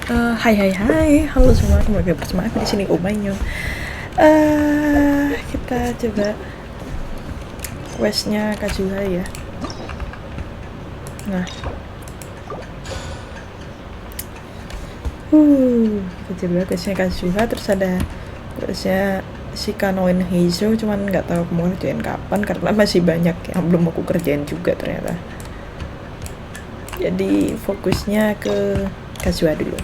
Hai, halo semua, kembali lagi bersama aku di sini Umayun. Kita coba questnya Kazuha ya. Nah, kita coba questnya Kazuha, terus ada questnya si Kanoin Heizo, cuman nggak tahu mau kerjain kapan karena masih banyak yang belum aku kerjain juga ternyata. Jadi fokusnya ke Kazuha dulu.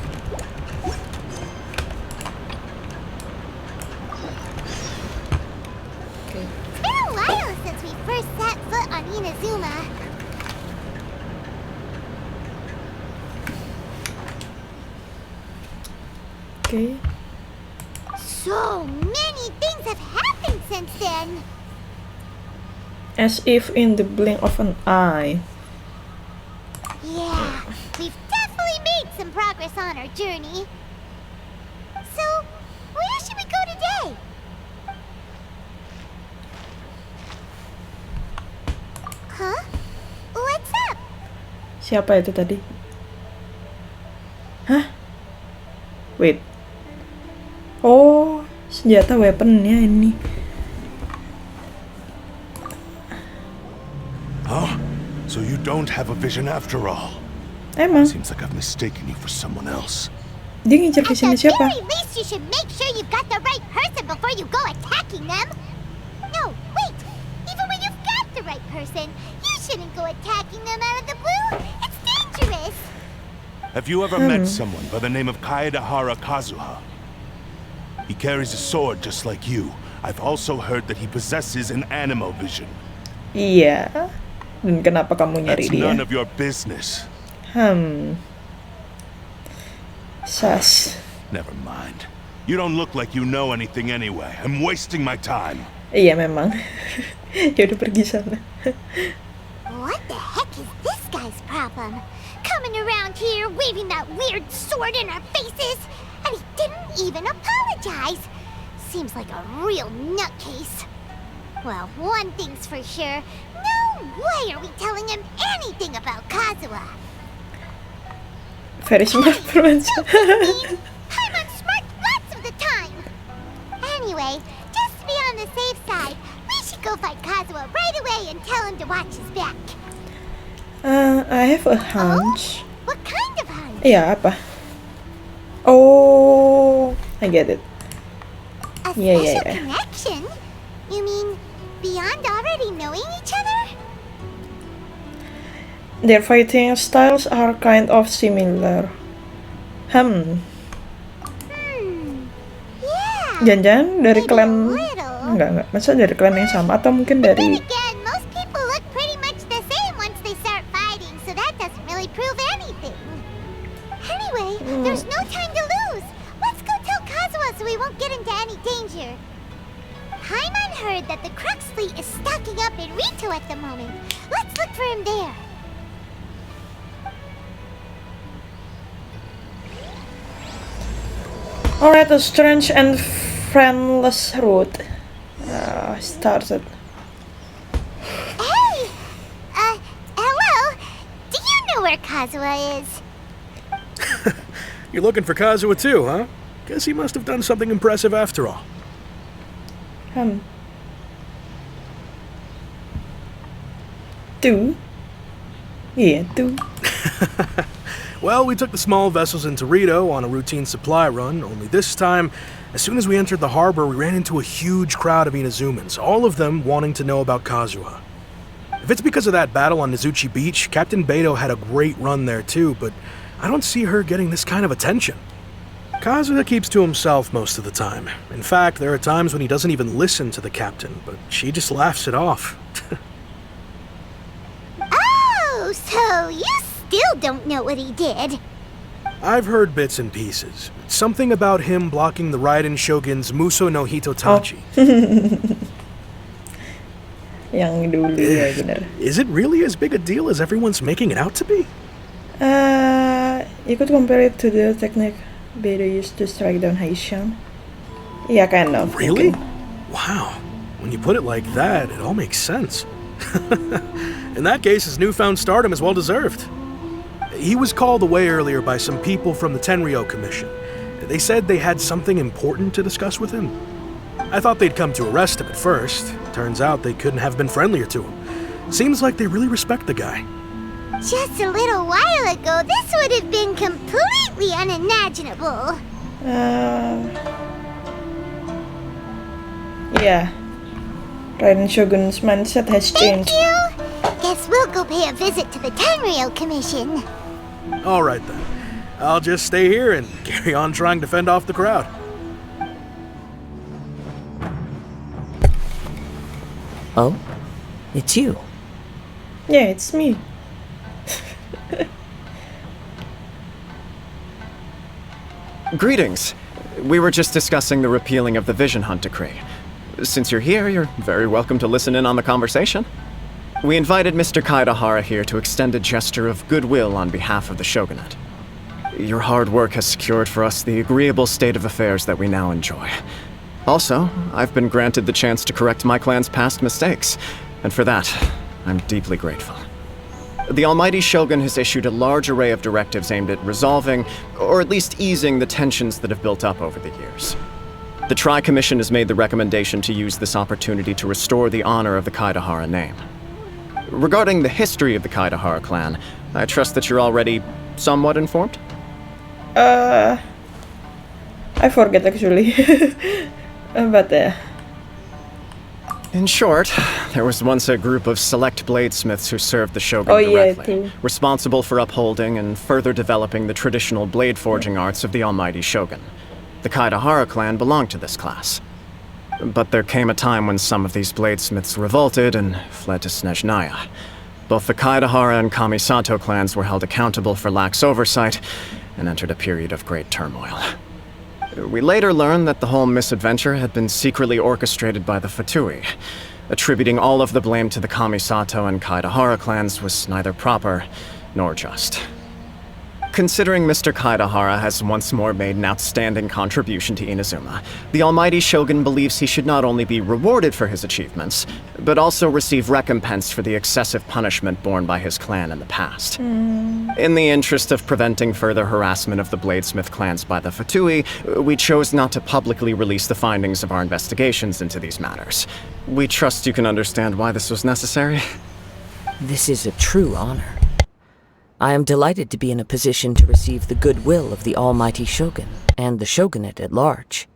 Okay. So many things have happened since then. As if in the blink of an eye. Yeah, we've definitely made some progress on our journey. So, where should we go today? Huh? What's up? Siapa itu tadi? Hah? Wait. Oh, senjata weaponnya ini. Huh? So you don't have a vision after all? Emang? Seems like I've mistaken you for someone else. Dia ngincer visionnya siapa? At the very least, you should make sure you've got the right person before you go attacking them. No, wait. Even when you've got the right person, you shouldn't go attacking them out of the blue. It's dangerous. Have you ever met someone by the name of Kaedehara Kazuha? He carries a sword just like you. I've also heard that he possesses an animo vision. Iya. Dan kenapa kamu nyari That's dia? none of your business. Sas. Never mind. You don't look like you know anything anyway. I'm wasting my time. Iya memang. Ya udah pergi sana. What the heck is this guy's problem? Coming around here, waving that weird sword in our faces, and he didn't even apologize. Seems like a real nutcase. Well, one thing's for sure. No way are we telling him anything about Kazuha. Very smart person. I'm on smart lots of the time. Anyway, just to be on the safe side, we should go fight Kazuha right away and tell him to watch his back. I have a hunch. Oh? What kind of hunch? Iya, apa? Oh, I get it. A Yeah, special yeah. connection? You mean beyond already knowing each other? Their fighting styles are kind of similar. Yeah. Jangan-jangan dari Maybe klan... a little. Enggak. Masa dari klan yang sama atau mungkin Then dari... again, most people look pretty much the same once they start fighting, so that doesn't really prove anything. Anyway, there's no time to lose. Let's go tell Kazuha so we won't get into any danger. Paimon heard that the Crux fleet is stocking up in Rito at the moment. Let's look for him there. Alright, a strange and friendless route started. Hey! Hello? Do you know where Kazuha is? You're looking for Kazuha too, huh? Guess he must have done something impressive after all. Two? Yeah, two. Well, we took the small vessels into Rito on a routine supply run, only this time, as soon as we entered the harbor, we ran into a huge crowd of Inazumans, all of them wanting to know about Kazuha. If it's because of that battle on Nizuchi Beach, Captain Beto had a great run there too, but I don't see her getting this kind of attention. Kazuha keeps to himself most of the time. In fact, there are times when he doesn't even listen to the captain, but she just laughs it off. Oh, so you still don't know what he did? I've heard bits and pieces. Something about him blocking the Raiden Shogun's Muso no Hitotachi. Yang dulu ya benar. Is it really as big a deal as everyone's making it out to be? You could compare it to the technique Beto used to strike down Haishan. Yeah, kind of. Really? Okay. Wow. When you put it like that, it all makes sense. In that case, his newfound stardom is well deserved. He was called away earlier by some people from the Tenryou Commission. They said they had something important to discuss with him. I thought they'd come to arrest him at first. Turns out they couldn't have been friendlier to him. Seems like they really respect the guy. Just a little while ago, this would have been completely unimaginable. Yeah. Raiden Shogun's mindset has Thank changed. you! Guess we'll go pay a visit to the Tenryou Commission. All right then. I'll just stay here and carry on trying to fend off the crowd. Oh? It's you. Yeah, it's me. Greetings. We were just discussing the repealing of the Vision Hunt Decree. Since you're here, you're very welcome to listen in on the conversation. We invited Mr. Kaedehara here to extend a gesture of goodwill on behalf of the Shogunate. Your hard work has secured for us the agreeable state of affairs that we now enjoy. Also, I've been granted the chance to correct my clan's past mistakes, and for that, I'm deeply grateful. The Almighty Shogun has issued a large array of directives aimed at resolving, or at least easing, the tensions that have built up over the years. The Tri-Commission has made the recommendation to use this opportunity to restore the honor of the Kaedehara name. Regarding the history of the Kaedehara clan, I trust that you're already somewhat informed? I forget actually. But In short, there was once a group of select bladesmiths who served the Shogun directly, responsible for upholding and further developing the traditional blade forging arts of the Almighty Shogun. The Kaedehara clan belonged to this class. But there came a time when some of these bladesmiths revolted and fled to Snezhnaya. Both the Kaedehara and Kamisato clans were held accountable for lax oversight and entered a period of great turmoil. We later learned that the whole misadventure had been secretly orchestrated by the Fatui. Attributing all of the blame to the Kamisato and Kaedehara clans was neither proper nor just. Considering Mr. Kaedehara has once more made an outstanding contribution to Inazuma, the Almighty Shogun believes he should not only be rewarded for his achievements, but also receive recompense for the excessive punishment borne by his clan in the past. In the interest of preventing further harassment of the Bladesmith clans by the Fatui, we chose not to publicly release the findings of our investigations into these matters. We trust you can understand why this was necessary. This is a true honor. I am delighted to be in a position to receive the goodwill of the Almighty Shogun and the Shogunate at large.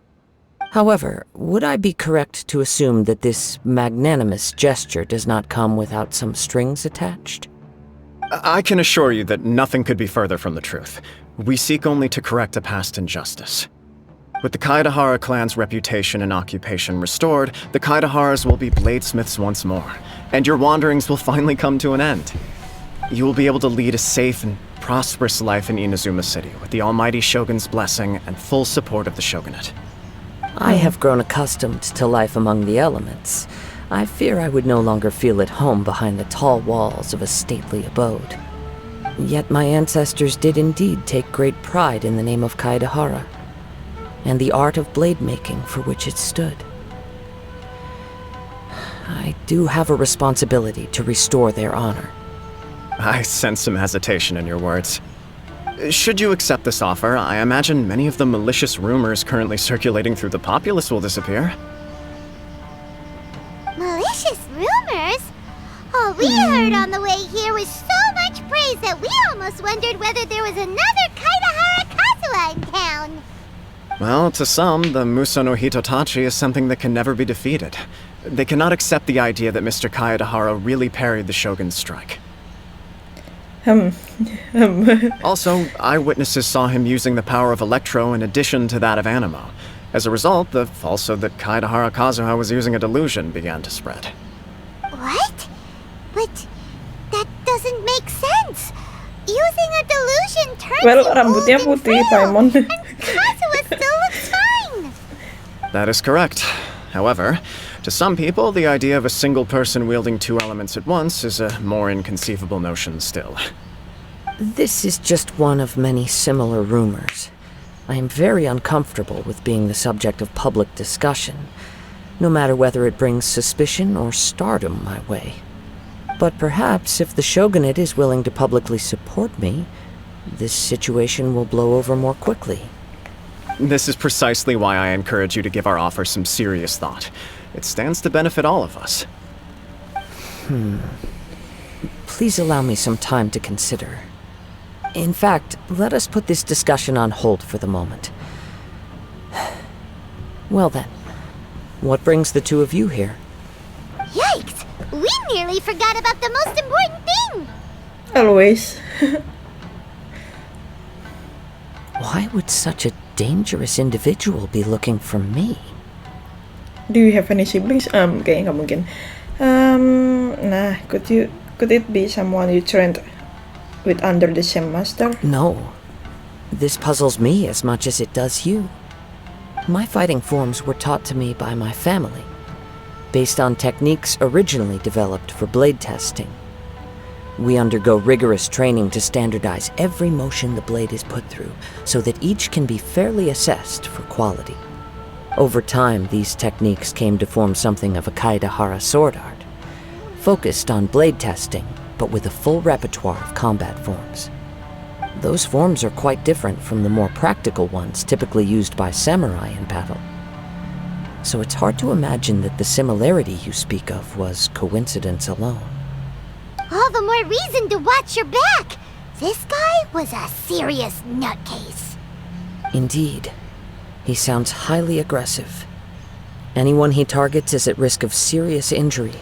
However, would I be correct to assume that this magnanimous gesture does not come without some strings attached? I can assure you that nothing could be further from the truth. We seek only to correct a past injustice. With the Kaedehara clan's reputation and occupation restored, the Kaedeharas will be bladesmiths once more, and your wanderings will finally come to an end. You will be able to lead a safe and prosperous life in Inazuma City with the Almighty Shogun's blessing and full support of the Shogunate. I have grown accustomed to life among the elements. I fear I would no longer feel at home behind the tall walls of a stately abode. Yet my ancestors did indeed take great pride in the name of Kaedehara, and the art of blade making for which it stood. I do have a responsibility to restore their honor. I sense some hesitation in your words. Should you accept this offer, I imagine many of the malicious rumors currently circulating through the populace will disappear. Malicious rumors? All we heard on the way here was so much praise that we almost wondered whether there was another Kaedehara Kazuha in town. Well, to some, the Muso no Hitotachi is something that can never be defeated. They cannot accept the idea that Mr. Kaedehara really parried the Shogun's strike. Also, eyewitnesses saw him using the power of Electro in addition to that of Animo. As a result, the falsehood that Kaedehara Kazuha was using a delusion began to spread. What? But that doesn't make sense. Using a delusion turns Well, you rambutnya old and putih, frail, Paimon. and Kazuha still looks fine. That is correct. However, to some people, the idea of a single person wielding two elements at once is a more inconceivable notion still. This is just one of many similar rumors. I am very uncomfortable with being the subject of public discussion, no matter whether it brings suspicion or stardom my way. But perhaps if the Shogunate is willing to publicly support me, this situation will blow over more quickly. This is precisely why I encourage you to give our offer some serious thought. It stands to benefit all of us. Please allow me some time to consider. In fact, let us put this discussion on hold for the moment. Well then, what brings the two of you here? Yikes! We nearly forgot about the most important thing! Always. Why would such a dangerous individual be looking for me? Do you have any siblings? Kayaknya nggak mungkin. Nah, could it be someone you trained with under the same master? No. This puzzles me as much as it does you. My fighting forms were taught to me by my family, based on techniques originally developed for blade testing. We undergo rigorous training to standardize every motion the blade is put through, so that each can be fairly assessed for quality. Over time, these techniques came to form something of a Kaedehara sword art, focused on blade testing, but with a full repertoire of combat forms. Those forms are quite different from the more practical ones typically used by samurai in battle. So it's hard to imagine that the similarity you speak of was coincidence alone. All the more reason to watch your back! This guy was a serious nutcase. Indeed. He sounds highly aggressive. Anyone he targets is at risk of serious injury,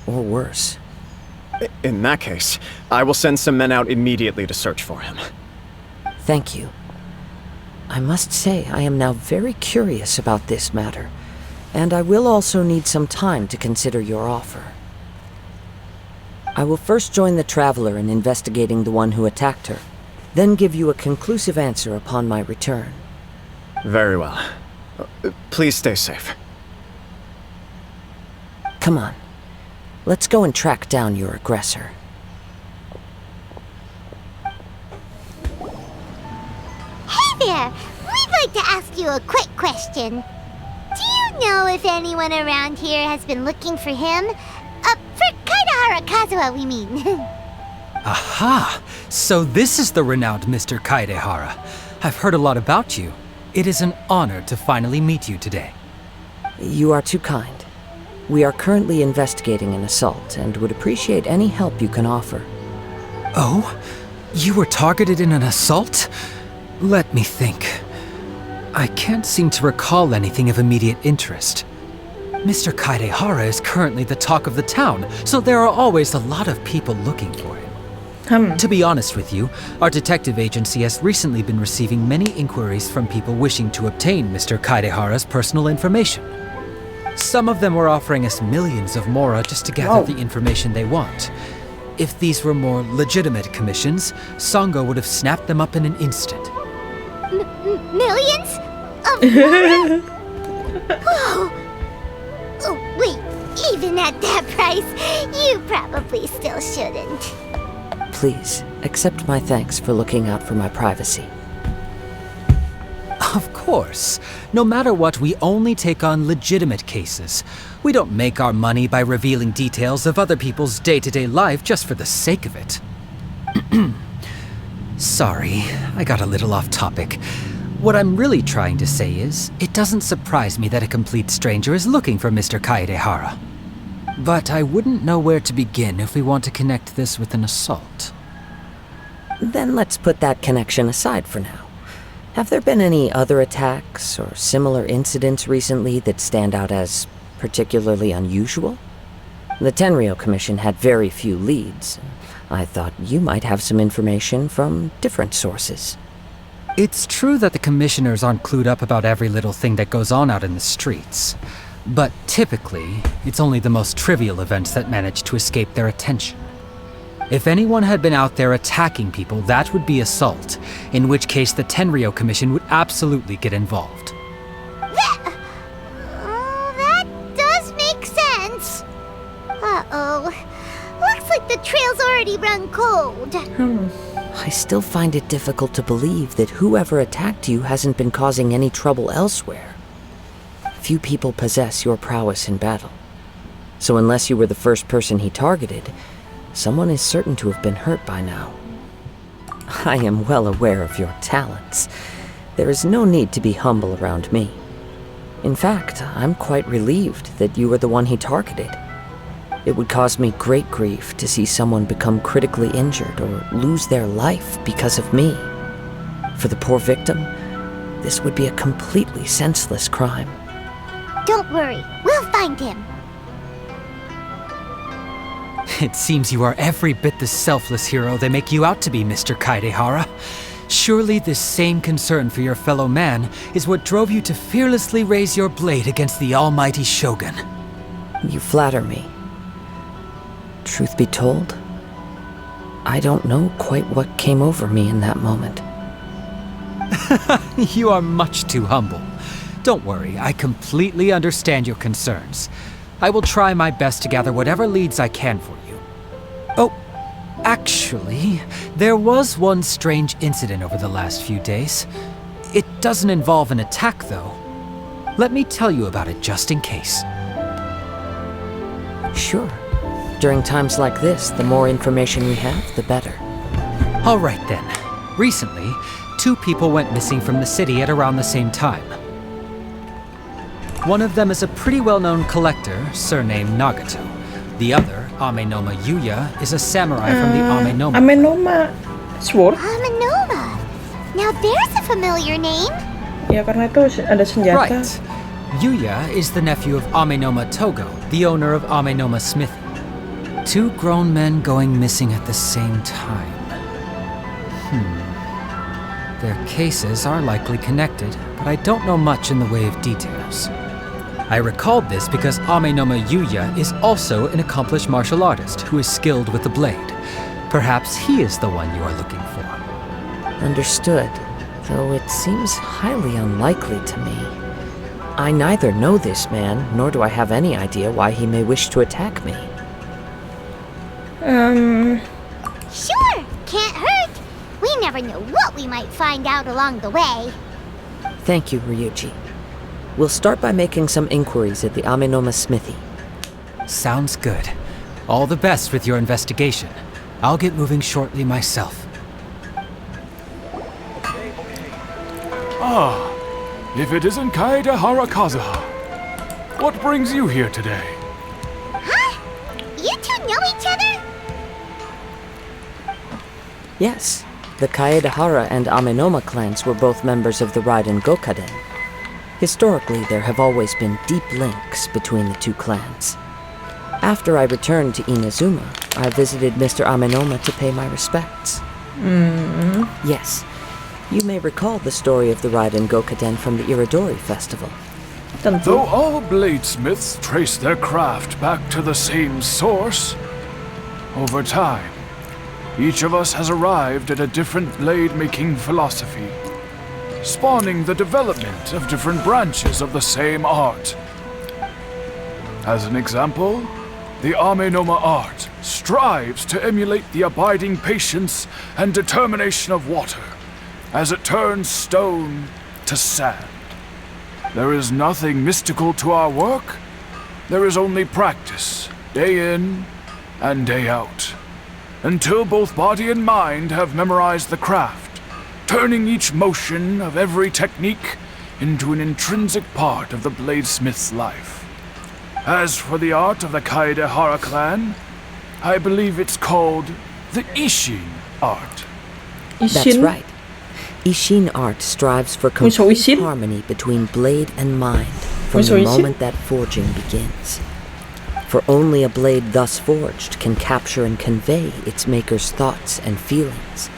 or worse. In that case, I will send some men out immediately to search for him. Thank you. I must say I am now very curious about this matter, and I will also need some time to consider your offer. I will first join the Traveler in investigating the one who attacked her, then give you a conclusive answer upon my return. Very well. Please stay safe. Come on. Let's go and track down your aggressor. Hey there! We'd like to ask you a quick question. Do you know if anyone around here has been looking for him? For Kaedehara Kazuha, we mean. Aha! So this is the renowned Mr. Kaedehara. I've heard a lot about you. It is an honor to finally meet you today. You are too kind. We are currently investigating an assault and would appreciate any help you can offer. Oh? You were targeted in an assault? Let me think. I can't seem to recall anything of immediate interest. Mr. Kaedehara is currently the talk of the town, so there are always a lot of people looking for him. To be honest with you, our detective agency has recently been receiving many inquiries from people wishing to obtain Mr. Kaedehara's personal information. Some of them were offering us millions of mora just to gather the information they want. If these were more legitimate commissions, Sango would have snapped them up in an instant. Millions? Of mora? Whoa! Oh, wait, even at that price, you probably still shouldn't. Please, accept my thanks for looking out for my privacy. Of course. No matter what, we only take on legitimate cases. We don't make our money by revealing details of other people's day-to-day life just for the sake of it. Sorry, I got a little off topic. What I'm really trying to say is, it doesn't surprise me that a complete stranger is looking for Mr. Kaedehara. But I wouldn't know where to begin if we want to connect this with an assault. Then let's put that connection aside for now. Have there been any other attacks or similar incidents recently that stand out as particularly unusual? The Tenryou Commission had very few leads. I thought you might have some information from different sources. It's true that the commissioners aren't clued up about every little thing that goes on out in the streets. But typically, it's only the most trivial events that manage to escape their attention. If anyone had been out there attacking people, that would be assault, in which case the Tenryou Commission would absolutely get involved. That does make sense. Uh-oh. Looks like the trail's already run cold. I still find it difficult to believe that whoever attacked you hasn't been causing any trouble elsewhere. Few people possess your prowess in battle. So unless you were the first person he targeted, someone is certain to have been hurt by now. I am well aware of your talents. There is no need to be humble around me. In fact, I'm quite relieved that you were the one he targeted. It would cause me great grief to see someone become critically injured or lose their life because of me. For the poor victim, this would be a completely senseless crime. Don't worry, we'll find him. It seems you are every bit the selfless hero they make you out to be, Mr. Kaedehara. Surely this same concern for your fellow man is what drove you to fearlessly raise your blade against the almighty Shogun. You flatter me. Truth be told, I don't know quite what came over me in that moment. You are much too humble. Don't worry, I completely understand your concerns. I will try my best to gather whatever leads I can for you. Oh, actually, there was one strange incident over the last few days. It doesn't involve an attack, though. Let me tell you about it just in case. Sure. During times like this, the more information we have, the better. All right then. Recently, 2 people went missing from the city at around the same time. One of them is a pretty well-known collector, surnamed Nagato. The other, Amenoma Yuya, is a samurai from the Amenoma. Amenoma Sword? Amenoma! Now there's a familiar name. Ya, karena itu ada senjata. Right. Yuya is the nephew of Amenoma Togo, the owner of Amenoma Smithy. 2 grown men going missing at the same time. Their cases are likely connected, but I don't know much in the way of details. I recalled this because Amenoma Yuya is also an accomplished martial artist who is skilled with the blade. Perhaps he is the one you are looking for. Understood, though it seems highly unlikely to me. I neither know this man, nor do I have any idea why he may wish to attack me. Sure, can't hurt. We never know what we might find out along the way. Thank you, Ryuji. We'll start by making some inquiries at the Amenoma Smithy. Sounds good. All the best with your investigation. I'll get moving shortly myself. Ah, if it isn't Kaedehara Kazuha. What brings you here today? Huh? You 2 know each other? Yes, the Kaedehara and Amenoma clans were both members of the Raiden Gokaden. Historically, there have always been deep links between the 2 clans. After I returned to Inazuma, I visited Mr. Amenoma to pay my respects. Yes, you may recall the story of the Raiden Gokaden from the Iridori Festival. Though all bladesmiths trace their craft back to the same source, over time, each of us has arrived at a different blade-making philosophy, spawning the development of different branches of the same art. As an example, the Amenoma art strives to emulate the abiding patience and determination of water as it turns stone to sand. There is nothing mystical to our work. There is only practice, day in and day out, until both body and mind have memorized the craft, turning each motion of every technique into an intrinsic part of the bladesmith's life. As for the art of the Kaedehara clan, I believe it's called the Ishin art. That's right. Ishin art strives for complete harmony between blade and mind from the moment that forging begins. For only a blade thus forged can capture and convey its maker's thoughts and feelings,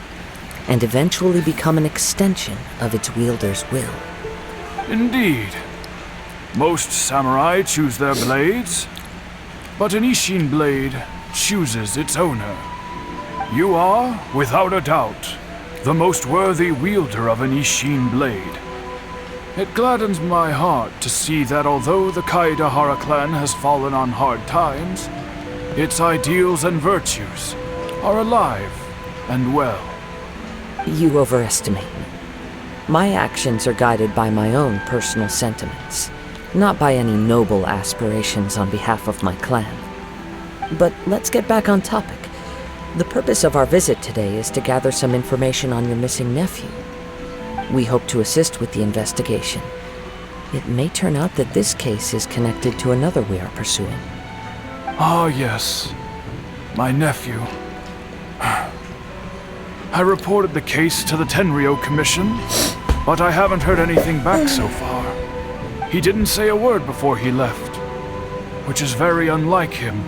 and eventually become an extension of its wielder's will. Indeed. Most samurai choose their blades, but an Ishin blade chooses its owner. You are, without a doubt, the most worthy wielder of an Ishin blade. It gladdens my heart to see that although the Kaedehara clan has fallen on hard times, its ideals and virtues are alive and well. You overestimate me. My actions are guided by my own personal sentiments, not by any noble aspirations on behalf of my clan. But let's get back on topic. The purpose of our visit today is to gather some information on your missing nephew. We hope to assist with the investigation. It may turn out that this case is connected to another we are pursuing. Ah, yes. My nephew. I reported the case to the Tenryou Commission, but I haven't heard anything back so far. He didn't say a word before he left, which is very unlike him.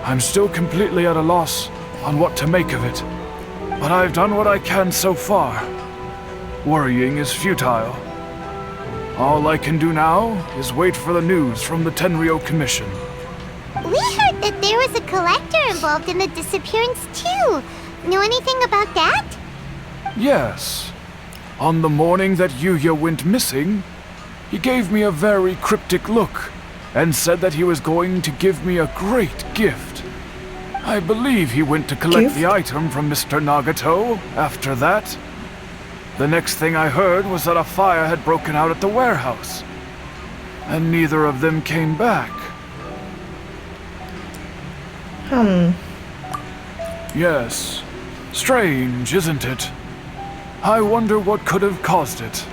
I'm still completely at a loss on what to make of it, but I've done what I can so far. Worrying is futile. All I can do now is wait for the news from the Tenryou Commission. We heard that there was a collector involved in the disappearance too. Know anything about that? Yes. On the morning that Yuya went missing, he gave me a very cryptic look and said that he was going to give me a great gift. I believe he went to collect the item from Mr. Nagato after that. The next thing I heard was that a fire had broken out at the warehouse, and neither of them came back. Yes. Strange, isn't it? I wonder what could have caused it.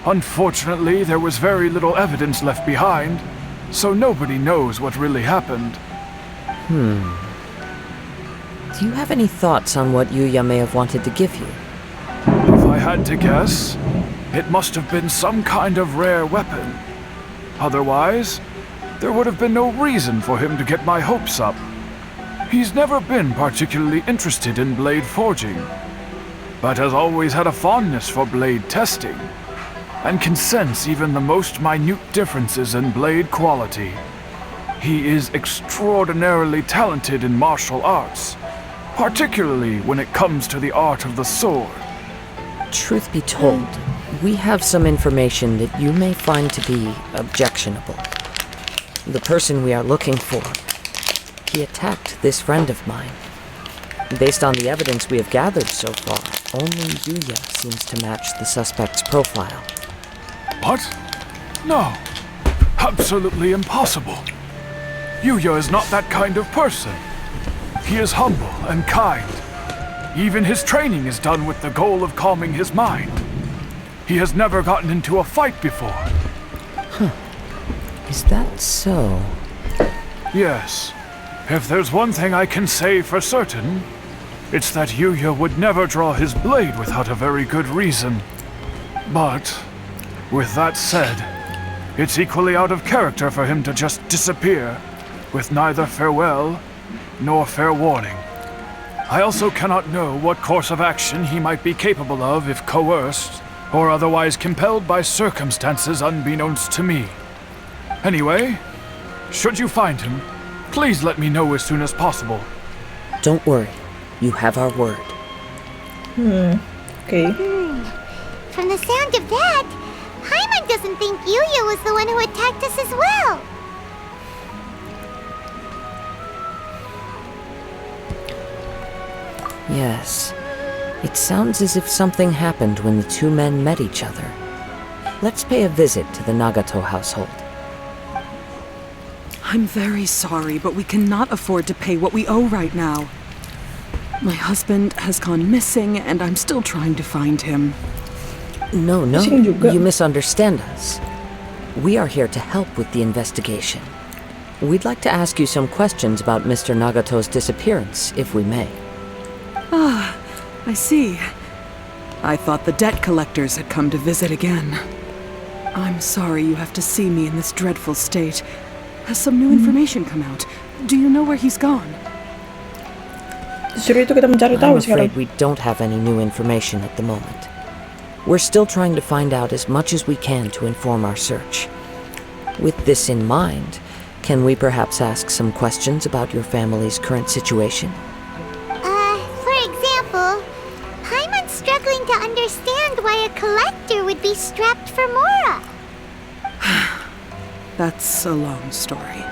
Unfortunately, there was very little evidence left behind, so nobody knows what really happened. Do you have any thoughts on what Yuya may have wanted to give you? If I had to guess, it must have been some kind of rare weapon. Otherwise, there would have been no reason for him to get my hopes up. He's never been particularly interested in blade forging, but has always had a fondness for blade testing, and can sense even the most minute differences in blade quality. He is extraordinarily talented in martial arts, particularly when it comes to the art of the sword. Truth be told, we have some information that you may find to be objectionable. The person we are looking for, he attacked this friend of mine. Based on the evidence we have gathered so far, only Yuya seems to match the suspect's profile. What? No. Absolutely impossible. Yuya is not that kind of person. He is humble and kind. Even his training is done with the goal of calming his mind. He has never gotten into a fight before. Is that so? Yes. If there's one thing I can say for certain, it's that Yuya would never draw his blade without a very good reason. But, with that said, it's equally out of character for him to just disappear, with neither farewell nor fair warning. I also cannot know what course of action he might be capable of if coerced, or otherwise compelled by circumstances unbeknownst to me. Anyway, should you find him, please let me know as soon as possible. Don't worry. You have our word. Okay. From the sound of that, Paimon doesn't think Yuya was the one who attacked us as well. Yes. It sounds as if something happened when the two men met each other. Let's pay a visit to the Nagato household. I'm very sorry, but we cannot afford to pay what we owe right now. My husband has gone missing, and I'm still trying to find him. No, you misunderstand us. We are here to help with the investigation. We'd like to ask you some questions about Mr. Nagato's disappearance, if we may. Ah, I see. I thought the debt collectors had come to visit again. I'm sorry you have to see me in this dreadful state. Has some new information come out? Do you know where he's gone? I'm afraid we don't have any new information at the moment. We're still trying to find out as much as we can to inform our search. With this in mind, can we perhaps ask some questions about your family's current situation? For example, Paimon's struggling to understand why a collector would be strapped for Mora. That's a long story.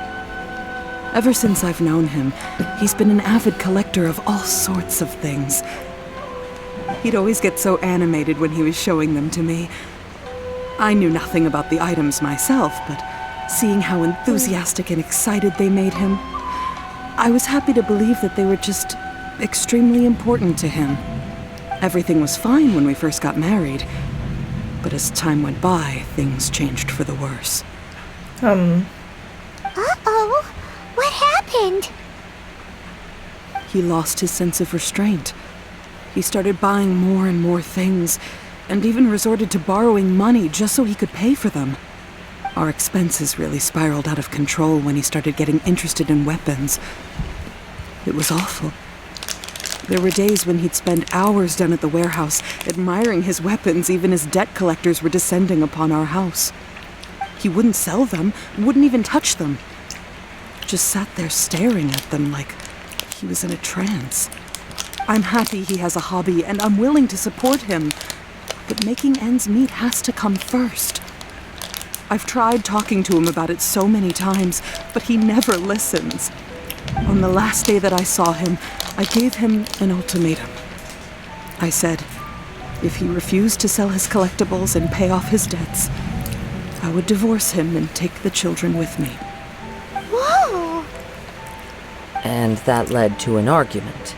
Ever since I've known him, he's been an avid collector of all sorts of things. He'd always get so animated when he was showing them to me. I knew nothing about the items myself, but seeing how enthusiastic and excited they made him, I was happy to believe that they were just extremely important to him. Everything was fine when we first got married, but as time went by, things changed for the worse. Uh-oh. What happened? He lost his sense of restraint. He started buying more and more things, and even resorted to borrowing money just so he could pay for them. Our expenses really spiraled out of control when he started getting interested in weapons. It was awful. There were days when he'd spend hours down at the warehouse, admiring his weapons even as debt collectors were descending upon our house. He wouldn't sell them, wouldn't even touch them. Just sat there staring at them like he was in a trance. I'm happy he has a hobby, and I'm willing to support him. But making ends meet has to come first. I've tried talking to him about it so many times, but he never listens. On the last day that I saw him, I gave him an ultimatum. I said, if he refused to sell his collectibles and pay off his debts, I would divorce him and take the children with me. Whoa! And that led to an argument.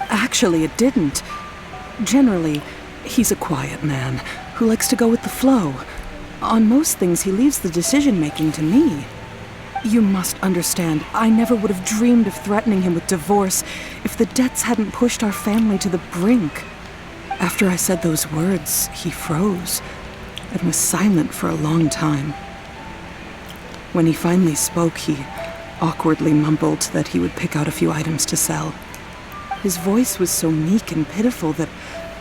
Actually, it didn't. Generally, he's a quiet man who likes to go with the flow. On most things, he leaves the decision-making to me. You must understand, I never would have dreamed of threatening him with divorce if the debts hadn't pushed our family to the brink. After I said those words, he froze and was silent for a long time. When he finally spoke, he awkwardly mumbled that he would pick out a few items to sell. His voice was so meek and pitiful that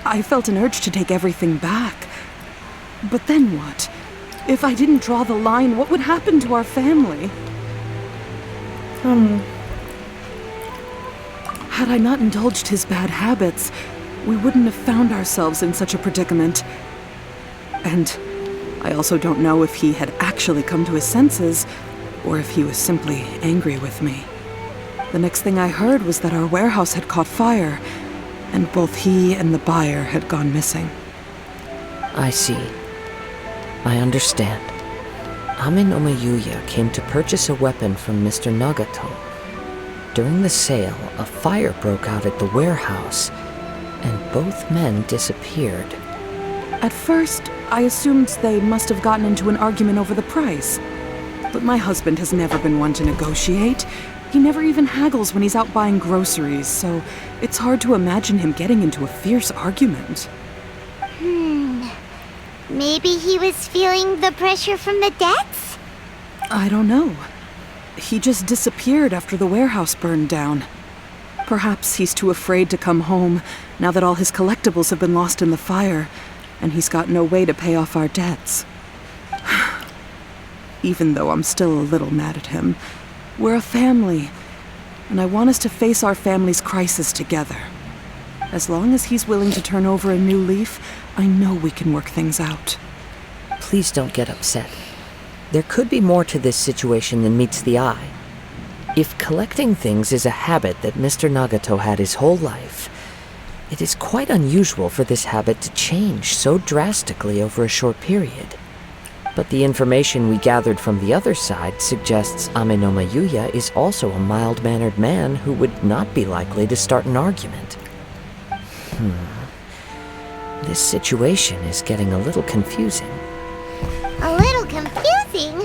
I felt an urge to take everything back. But then what? If I didn't draw the line, what would happen to our family? Had I not indulged his bad habits, we wouldn't have found ourselves in such a predicament. And I also don't know if he had actually come to his senses, or if he was simply angry with me. The next thing I heard was that our warehouse had caught fire, and both he and the buyer had gone missing. I see. I understand. Ame no Mayuya came to purchase a weapon from Mr. Nagato. During the sale, a fire broke out at the warehouse, and both men disappeared. At first, I assumed they must have gotten into an argument over the price. But my husband has never been one to negotiate. He never even haggles when he's out buying groceries, so it's hard to imagine him getting into a fierce argument. Maybe he was feeling the pressure from the debts? I don't know. He just disappeared after the warehouse burned down. Perhaps he's too afraid to come home now that all his collectibles have been lost in the fire, and he's got no way to pay off our debts. Even though I'm still a little mad at him, we're a family, and I want us to face our family's crisis together. As long as he's willing to turn over a new leaf, I know we can work things out. Please don't get upset. There could be more to this situation than meets the eye. If collecting things is a habit that Mr. Nagato had his whole life, it is quite unusual for this habit to change so drastically over a short period. But the information we gathered from the other side suggests Ame no Mayuya is also a mild-mannered man who would not be likely to start an argument. This situation is getting a little confusing. A little confusing?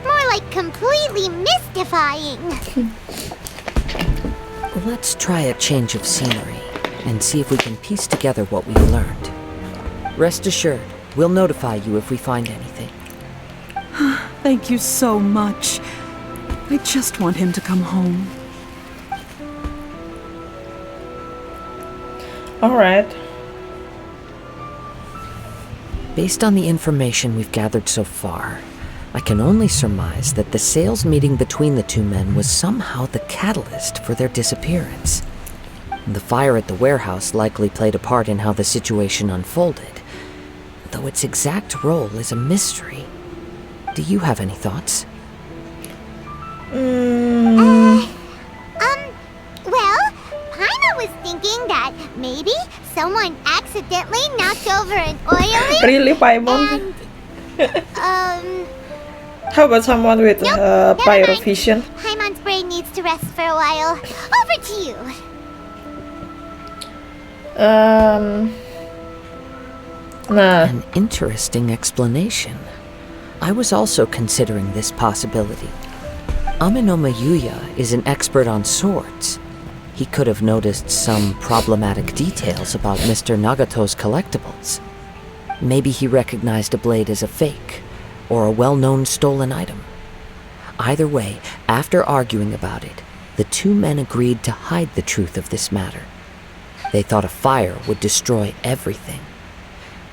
More like completely mystifying. Let's try a change of scenery and see if we can piece together what we've learned. Rest assured, we'll notify you if we find anything. Thank you so much. I just want him to come home. Alright. Based on the information we've gathered so far, I can only surmise that the sales meeting between the two men was somehow the catalyst for their disappearance. The fire at the warehouse likely played a part in how the situation unfolded, though its exact role is a mystery. Do you have any thoughts? Well, Paimon was thinking that maybe someone accidentally knocked over an oil lamp. Really, Paimon? And, How about someone with nope, never mind. pyrovision? Paimon's brain needs to to rest for a while. Over to you. An interesting explanation. I was also considering this possibility. Amenoma Yuya is an expert on swords. He could have noticed some problematic details about Mr. Nagato's collectibles. Maybe he recognized a blade as a fake, or a well-known stolen item. Either way, after arguing about it, the two men agreed to hide the truth of this matter. They thought a fire would destroy everything.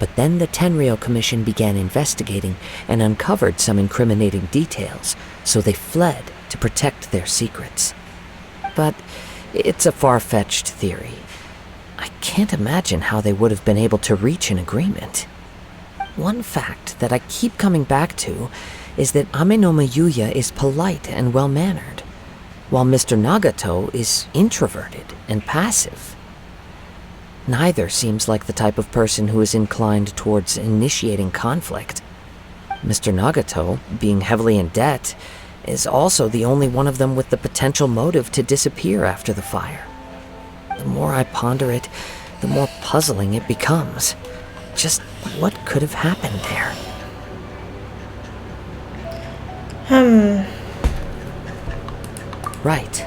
But then the Tenryou Commission began investigating and uncovered some incriminating details, so they fled to protect their secrets. But it's a far-fetched theory. I can't imagine how they would have been able to reach an agreement. One fact that I keep coming back to is that Amenoma Yuya is polite and well-mannered, while Mr. Nagato is introverted and passive. Neither seems like the type of person who is inclined towards initiating conflict. Mr. Nagato, being heavily in debt, is also the only one of them with the potential motive to disappear after the fire. The more I ponder it, the more puzzling it becomes. Just what could have happened there? Right.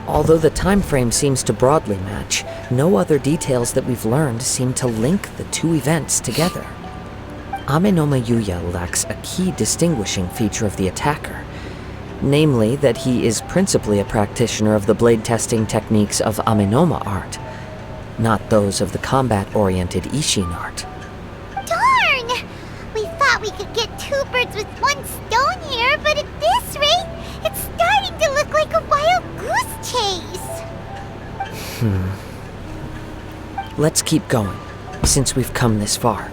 Although the time frame seems to broadly match, no other details that we've learned seem to link the two events together. Amenoma Yuya lacks a key distinguishing feature of the attacker, namely that he is principally a practitioner of the blade testing techniques of Amenoma art, not those of the combat-oriented Ishin art. Darn! We thought we could get two birds with one stone here, but at this rate, it's starting to look like a wild goose chase. Let's keep going, since we've come this far.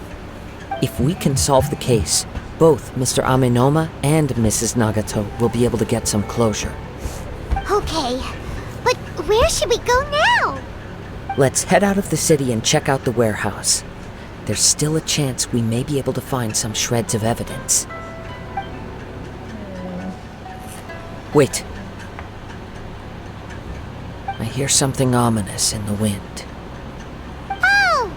If we can solve the case, both Mr. Amenoma and Mrs. Nagato will be able to get some closure. Okay, but where should we go now? Let's head out of the city and check out the warehouse. There's still a chance we may be able to find some shreds of evidence. Wait. I hear something ominous in the wind. Oh!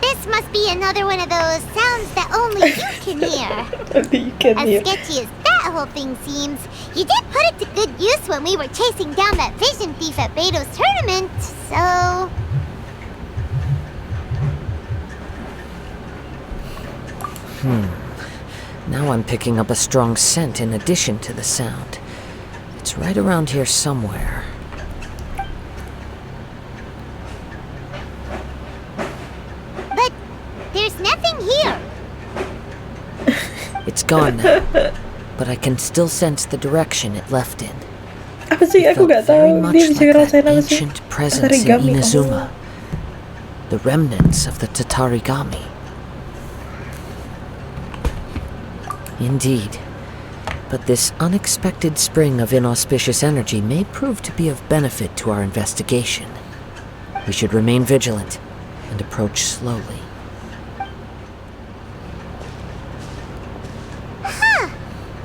This must be another one of those sounds that only you can hear. Only you can hear. As sketchy as that whole thing seems, you did put it to good use when we were chasing down that vision thief at Beto's tournament, so... Now I'm picking up a strong scent in addition to the sound. It's right around here somewhere. But there's nothing here. It's gone now, but I can still sense the direction it left in. Apa sih? Aku Felt gak very tahu. much Dia bisa like that ngerasain apa sih? ancient presence in Tatarigami. Inazuma. The remnants of the Tatarigami. Indeed. But this unexpected spring of inauspicious energy may prove to be of benefit to our investigation. We should remain vigilant and approach slowly.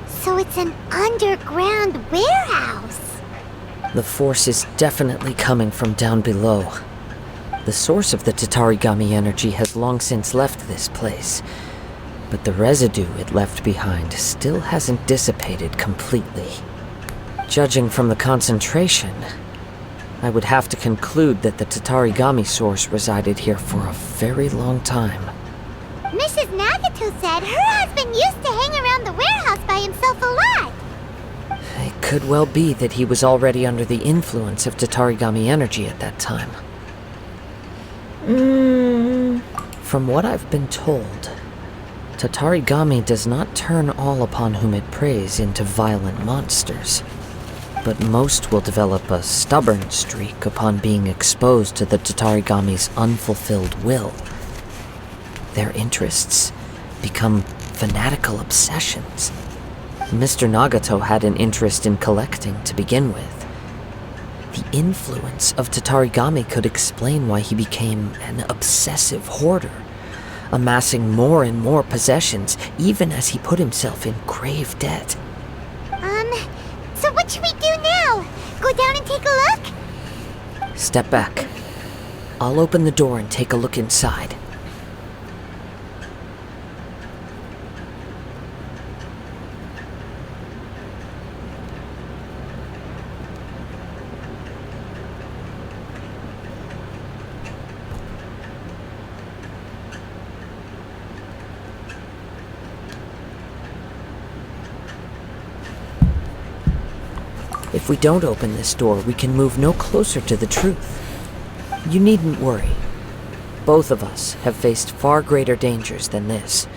So it's an underground warehouse. The force is definitely coming from down below. The source of the Tatarigami energy has long since left this place, but the residue it left behind still hasn't dissipated completely. Judging from the concentration, I would have to conclude that the Tatarigami source resided here for a very long time. Mrs. Nagato said her husband used to hang around the warehouse by himself a lot. It could well be that he was already under the influence of Tatarigami energy at that time. From what I've been told, Tatarigami does not turn all upon whom it preys into violent monsters, but most will develop a stubborn streak upon being exposed to the Tatarigami's unfulfilled will. Their interests become fanatical obsessions. Mr. Nagato had an interest in collecting to begin with. The influence of Tatarigami could explain why he became an obsessive hoarder, amassing more and more possessions even as he put himself in grave debt. So what should we do now? go down and take a look? Step back. I'll open the door and take a look inside. If we don't open this door, we can move no closer to the truth. You needn't worry. Both of us have faced far greater dangers than this.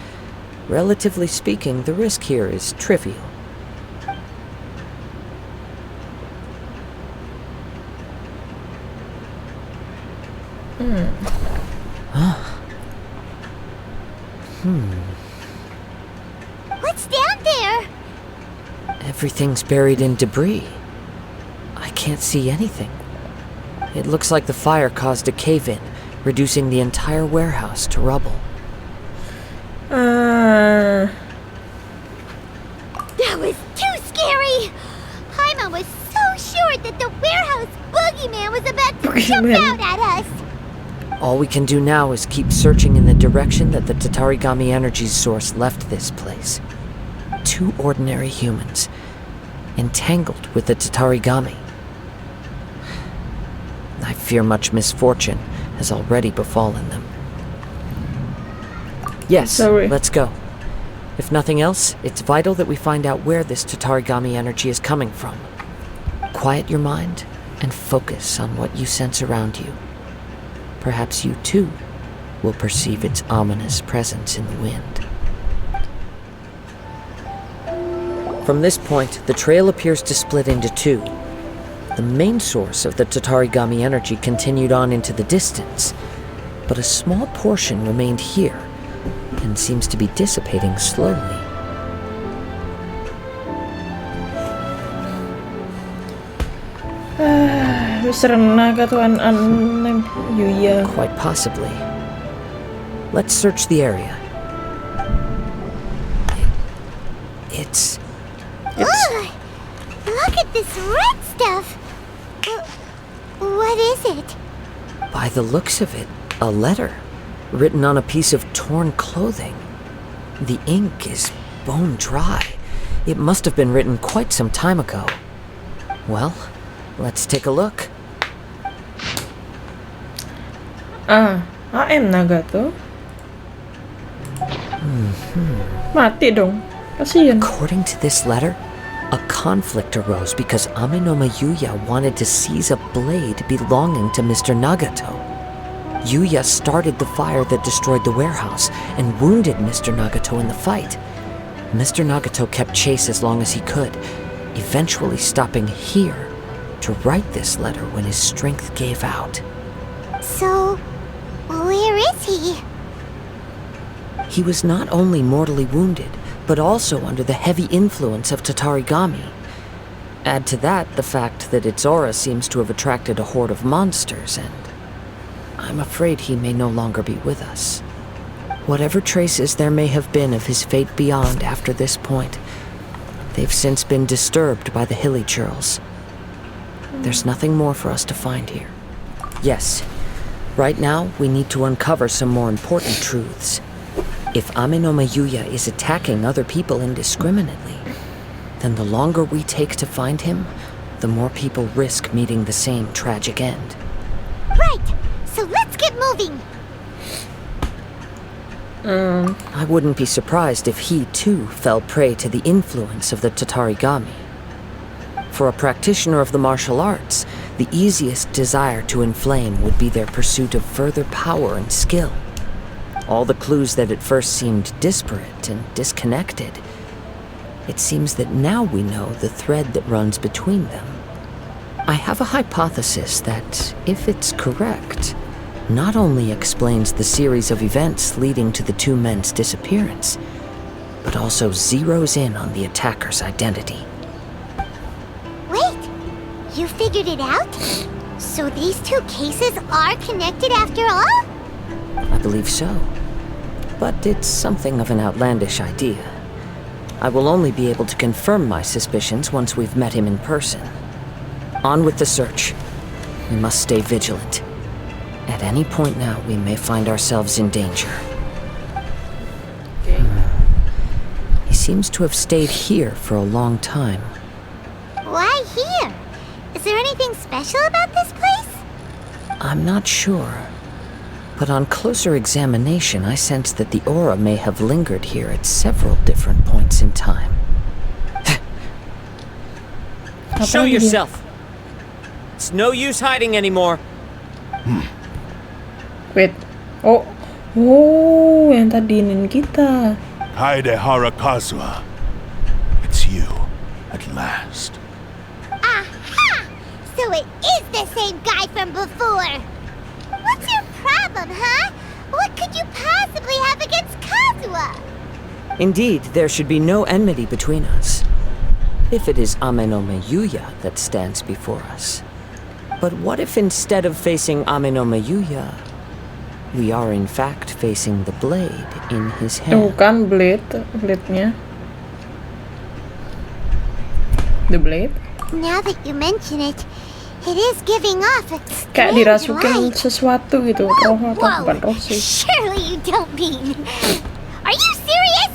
Relatively speaking, the risk here is trivial. What's down there? Everything's buried in debris. I can't see anything. It looks like the fire caused a cave-in, reducing the entire warehouse to rubble. That was too scary! Paimon was so sure that the warehouse boogeyman was about to jump out at us! All we can do now is keep searching in the direction that the Tatarigami energy source left this place. 2 ordinary humans, entangled with the Tatarigami. I fear much misfortune has already befallen them. Yes, let's go. If nothing else, it's vital that we find out where this Tatarigami energy is coming from. Quiet your mind and focus on what you sense around you. Perhaps you too will perceive its ominous presence in the wind. From this point, the trail appears to split into 2. The main source of the Tatarigami energy continued on into the distance, but a small portion remained here and seems to be dissipating slowly. Quite possibly. Let's search the area. It's... Look at this red stuff! What is it? By the looks of it, a letter written on a piece of torn clothing. The ink is bone dry. It must have been written quite some time ago. Well, let's take a look. AM naga tuh. Mati dong. Kasian. According to this letter, a conflict arose because Amenoma Yuya wanted to seize a blade belonging to Mr. Nagato. Yuya started the fire that destroyed the warehouse and wounded Mr. Nagato in the fight. Mr. Nagato kept chase as long as he could, eventually stopping here to write this letter when his strength gave out. So, where is he? He was not only mortally wounded, but also under the heavy influence of Tatarigami. Add to that the fact that its aura seems to have attracted a horde of monsters, and I'm afraid he may no longer be with us. Whatever traces there may have been of his fate beyond after this point, they've since been disturbed by the hilly churls. There's nothing more for us to find here. Yes, right now we need to uncover some more important truths. If Amenoma Yuya is attacking other people indiscriminately, then the longer we take to find him, the more people risk meeting the same tragic end. Right! So let's get moving! I wouldn't be surprised if he too fell prey to the influence of the Tatarigami. For a practitioner of the martial arts, the easiest desire to inflame would be their pursuit of further power and skill. All the clues that at first seemed disparate and disconnected, it seems that now we know the thread that runs between them. I have a hypothesis that, if it's correct, not only explains the series of events leading to the 2 men's disappearance, but also zeroes in on the attacker's identity. Wait! You figured it out? So these 2 cases are connected after all? I believe so. But it's something of an outlandish idea. I will only be able to confirm my suspicions once we've met him in person. On with the search. We must stay vigilant. At any point now, we may find ourselves in danger. Okay. He seems to have stayed here for a long time. Why here? Is there anything special about this place? I'm not sure. But on closer examination, I sense that the aura may have lingered here at several different points in time. Show yourself! It's no use hiding anymore. Wait. Oh, yang tadiin kita. Kaedehara Kazuha. It's you, at last. Aha! So it is the same guy from before. What's your problem, huh? What could you possibly have against Kazuha? Indeed, there should be no enmity between us. If it is Ame-no-Meyuya that stands before us. But what if instead of facing Ame-no-Meyuya, we are in fact facing the blade in his hand? Bukan blade-nya. The blade? Now that you mention it, it is giving off a Kayak strange dirasukin light. sesuatu gitu. Roh atau bukan roh sih. Surely you don't mean... Are you serious?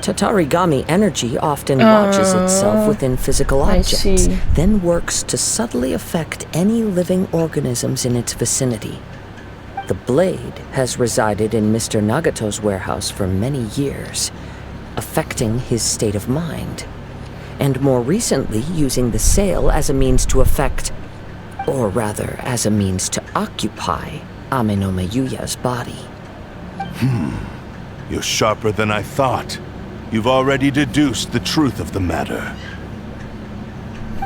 Tatarigami energy often lodges itself within physical I objects, see. then works to subtly affect any living organisms in its vicinity. The blade has resided in Mr. Nagato's warehouse for many years, affecting his state of mind, and more recently using the sail as a means to affect, or rather as a means to occupy, Ame-no-Meyuya's body. You're sharper than I thought. You've already deduced the truth of the matter.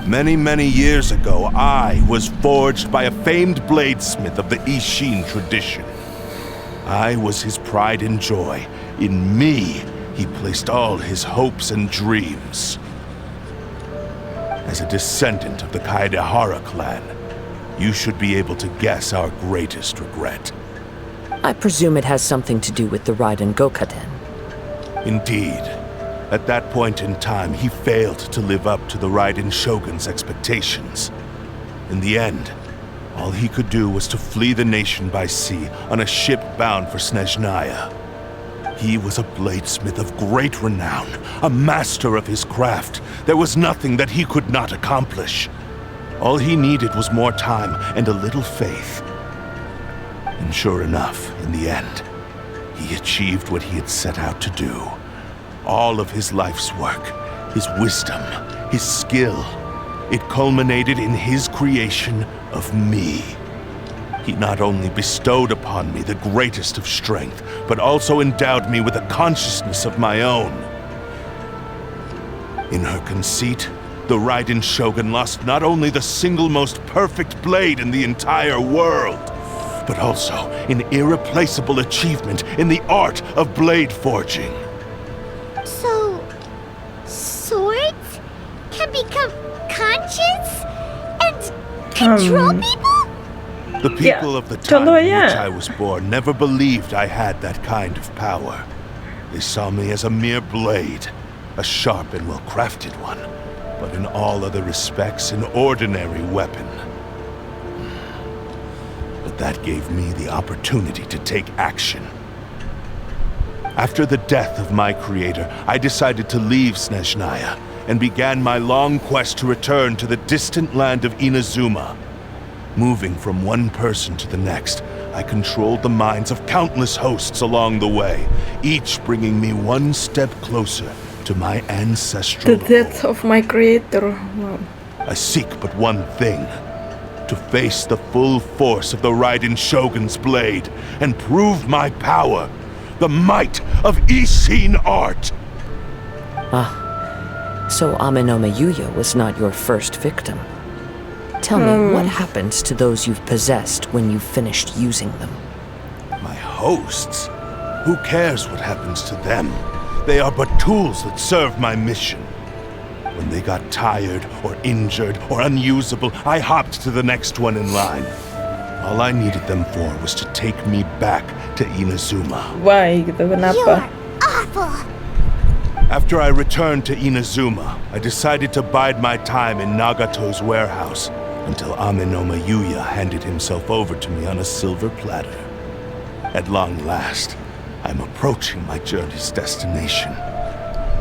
Many, many years ago, I was forged by a famed bladesmith of the Ishin tradition. I was his pride and joy. In me, he placed all his hopes and dreams. As a descendant of the Kaedehara clan, you should be able to guess our greatest regret. I presume it has something to do with the Raiden Gokaden. Indeed. At that point in time, he failed to live up to the Raiden Shogun's expectations. In the end, all he could do was to flee the nation by sea on a ship bound for Snezhnaya. He was a bladesmith of great renown, a master of his craft. There was nothing that he could not accomplish. All he needed was more time and a little faith. And sure enough, in the end, he achieved what he had set out to do. All of his life's work, his wisdom, his skill, it culminated in his creation of me. He not only bestowed upon me the greatest of strength, but also endowed me with a consciousness of my own. In her conceit, the Raiden Shogun lost not only the single most perfect blade in the entire world, but also an irreplaceable achievement in the art of blade forging. So... swords can become conscious and control people? The people of the time in contohnya. which I was born never believed I had that kind of power. They saw me as a mere blade, a sharp and well-crafted one, but in all other respects an ordinary weapon. But that gave me the opportunity to take action. After the death of my creator, I decided to leave Snezhnaya and began my long quest to return to the distant land of Inazuma. Moving from one person to the next, I controlled the minds of countless hosts along the way, each bringing me one step closer to my ancestral The death of my creator. Wow. I seek but one thing: to face the full force of the Raiden Shogun's blade and prove my power, the might of Ishin art. So Ame-no-Meyuya was not your first victim. Tell me, what happens to those you've possessed when you've finished using them? My hosts? Who cares what happens to them? They are but tools that serve my mission. When they got tired, or injured, or unusable, I hopped to the next one in line. All I needed them for was to take me back to Inazuma. Why gitu, You're kenapa? awful. After I returned to Inazuma, I decided to bide my time in Nagato's warehouse until Amenoma Yuya handed himself over to me on a silver platter. At long last, I'm approaching my journey's destination.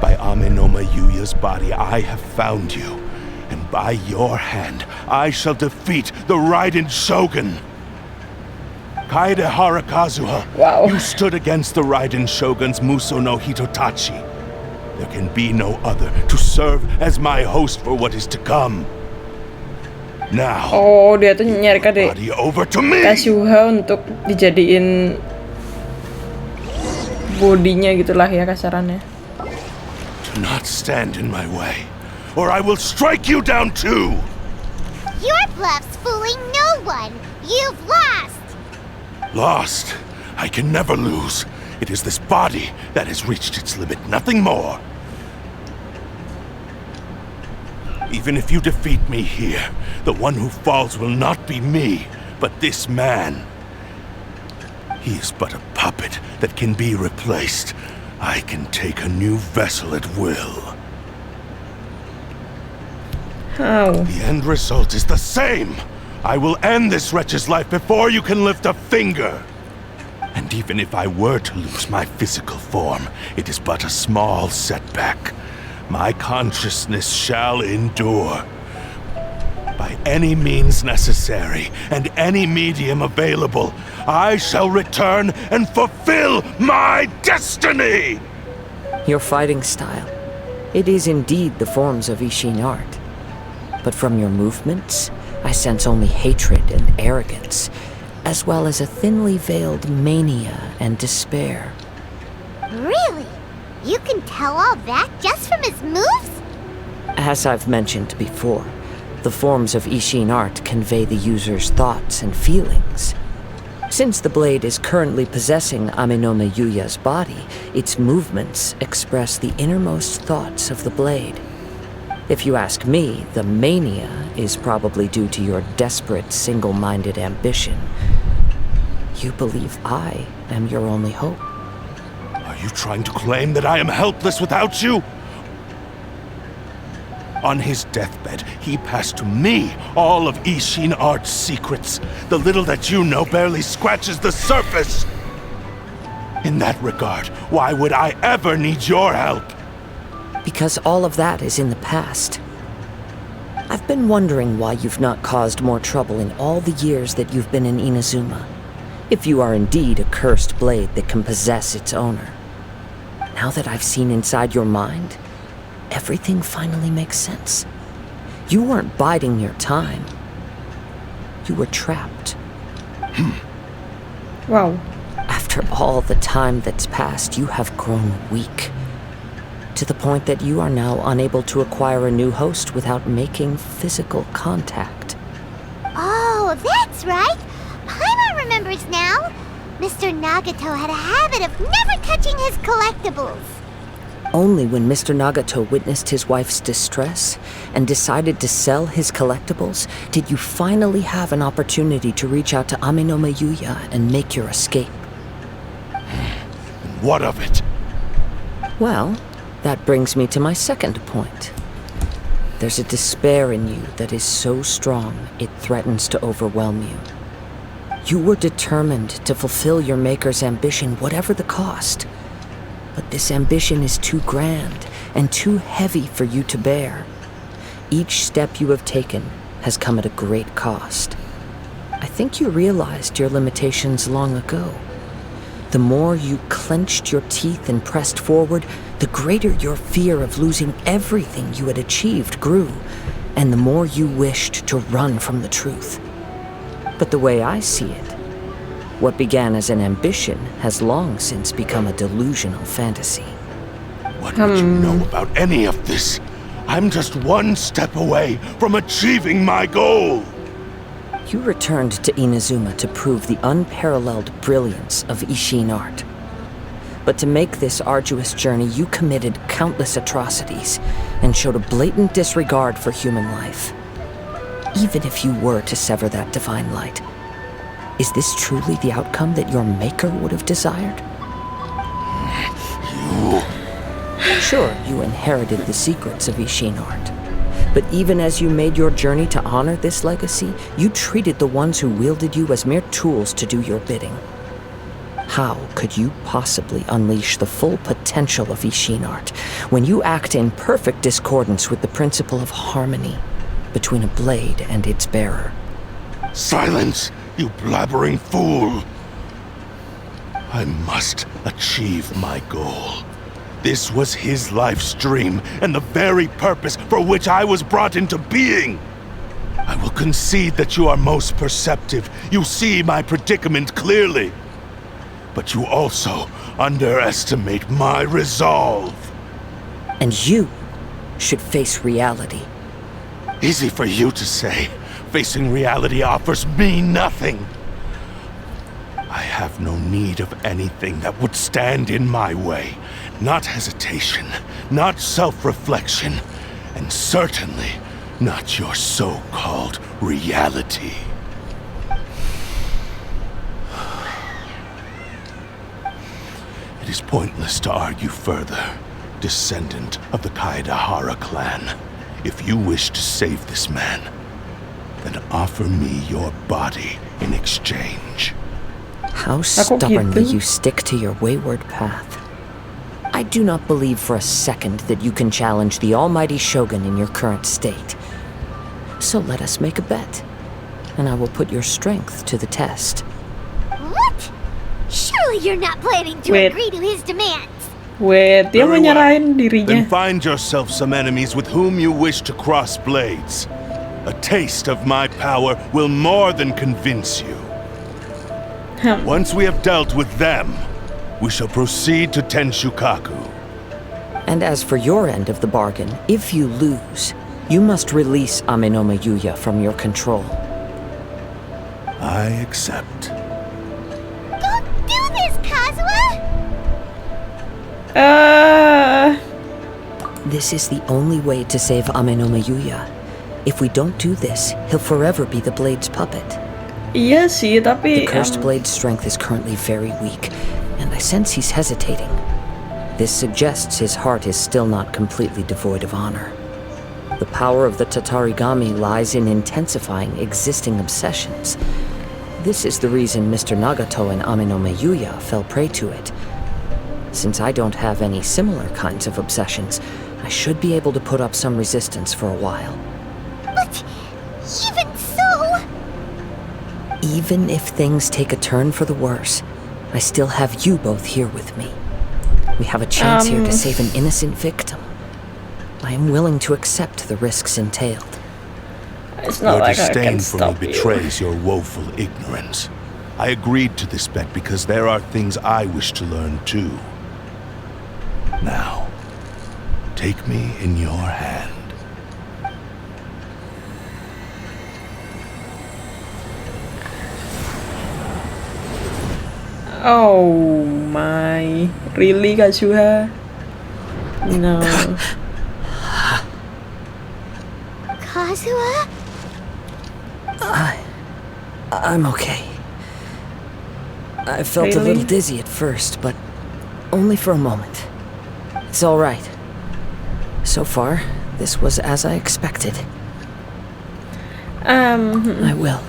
By Amenoma Yuya's body, I have found you, and by your hand, I shall defeat the Raiden Shogun. Kaedehara Kazuha, Wow. you stood against the Raiden Shogun's Muso no Hitotachi. There can be no other to serve as my host for what is to come. Now, Oh, dia tuh nyari body over to me. Kazuha untuk dijadiin bodinya gitulah ya kasarannya. Do not stand in my way, or I will strike you down too. Your bluff's fooling no one. You've lost. Lost? I can never lose. It is this body that has reached its limit, nothing more. Even if you defeat me here, the one who falls will not be me, but this man. He is but a puppet that can be replaced. I can take a new vessel at will. How? The end result is the same. I will end this wretch's life before you can lift a finger. And even if I were to lose my physical form, it is but a small setback. My consciousness shall endure. By any means necessary, and any medium available, I shall return and fulfill my destiny! Your fighting style. It is indeed the forms of Ishin art. But from your movements, I sense only hatred and arrogance, as well as a thinly veiled mania and despair. Really? You can tell all that just from his moves? As I've mentioned before, the forms of Ishin art convey the user's thoughts and feelings. Since the blade is currently possessing Amenoma Yuya's body, its movements express the innermost thoughts of the blade. If you ask me, the mania is probably due to your desperate, single-minded ambition. You believe I am your only hope. Are you trying to claim that I am helpless without you? On his deathbed, he passed to me all of Ishin art's secrets. The little that you know barely scratches the surface. In that regard, why would I ever need your help? Because all of that is in the past. I've been wondering why you've not caused more trouble in all the years that you've been in Inazuma. If you are indeed a cursed blade that can possess its owner. Now that I've seen inside your mind, everything finally makes sense. You weren't biding your time. You were trapped. Wow. After all the time that's passed, you have grown weak. To the point that you are now unable to acquire a new host without making physical contact. Oh, that's right. Paimon remembers now. Mr. Nagato had a habit of never touching his collectibles. Only when Mr. Nagato witnessed his wife's distress and decided to sell his collectibles did you finally have an opportunity to reach out to Amenoma Yuya and make your escape. What of it? Well, that brings me to my second point. There's a despair in you that is so strong it threatens to overwhelm you. You were determined to fulfill your maker's ambition, whatever the cost. But this ambition is too grand and too heavy for you to bear. Each step you have taken has come at a great cost. I think you realized your limitations long ago. The more you clenched your teeth and pressed forward, the greater your fear of losing everything you had achieved grew, and the more you wished to run from the truth. But the way I see it, what began as an ambition has long since become a delusional fantasy. What would you know about any of this? I'm just one step away from achieving my goal! You returned to Inazuma to prove the unparalleled brilliance of Ishin art. But to make this arduous journey, you committed countless atrocities and showed a blatant disregard for human life. Even if you were to sever that divine light, is this truly the outcome that your maker would have desired? You Sure, you inherited the secrets of Ishin art. But even as you made your journey to honor this legacy, you treated the ones who wielded you as mere tools to do your bidding. How could you possibly unleash the full potential of Ishin art when you act in perfect discordance with the principle of harmony between a blade and its bearer? Silence, you blabbering fool! I must achieve my goal. This was his life's dream, and the very purpose for which I was brought into being. I will concede that you are most perceptive. You see my predicament clearly. But you also underestimate my resolve. And you should face reality. Easy for you to say. Facing reality offers me nothing. I have no need of anything that would stand in my way. Not hesitation, not self-reflection, and certainly not your so-called reality. It is pointless to argue further, descendant of the Kaedehara clan. If you wish to save this man, then offer me your body in exchange. How stubbornly you stick to your wayward path. I do not believe for a second that you can challenge the almighty Shogun in your current state. So let us make a bet, and I will put your strength to the test. What? Surely you're not planning to agree to his demands. Dia mau nyerahin dirinya. Then find yourself some enemies with whom you wish to cross blades. A taste of my power will more than convince you. Once we have dealt with them, we shall proceed to Tenshukaku. And as for your end of the bargain, if you lose, you must release Amenoma Yuya from your control. I accept. Don't do this, Kazuha! This is the only way to save Amenoma Yuya. If we don't do this, he'll forever be the Blade's puppet. Iya sih, tapi... The Cursed Blade's strength is currently very weak, and I sense he's hesitating. This suggests his heart is still not completely devoid of honor. The power of the Tatarigami lies in intensifying existing obsessions. This is the reason Mr. Nagato and Amenoma Yuya fell prey to it. Since I don't have any similar kinds of obsessions, I should be able to put up some resistance for a while. But even so... Even if things take a turn for the worse, I still have you both here with me. We have a chance here to save an innocent victim. I am willing to accept the risks entailed. It's not Your like I can disdain for stop me betrays your woeful ignorance. I agreed to this bet because there are things I wish to learn too. Now, take me in your hand. Oh my... Really, Kazuha? No. Kazuha? I'm okay. I felt a little dizzy at first, but only for a moment. It's all right. So far, this was as I expected. I will.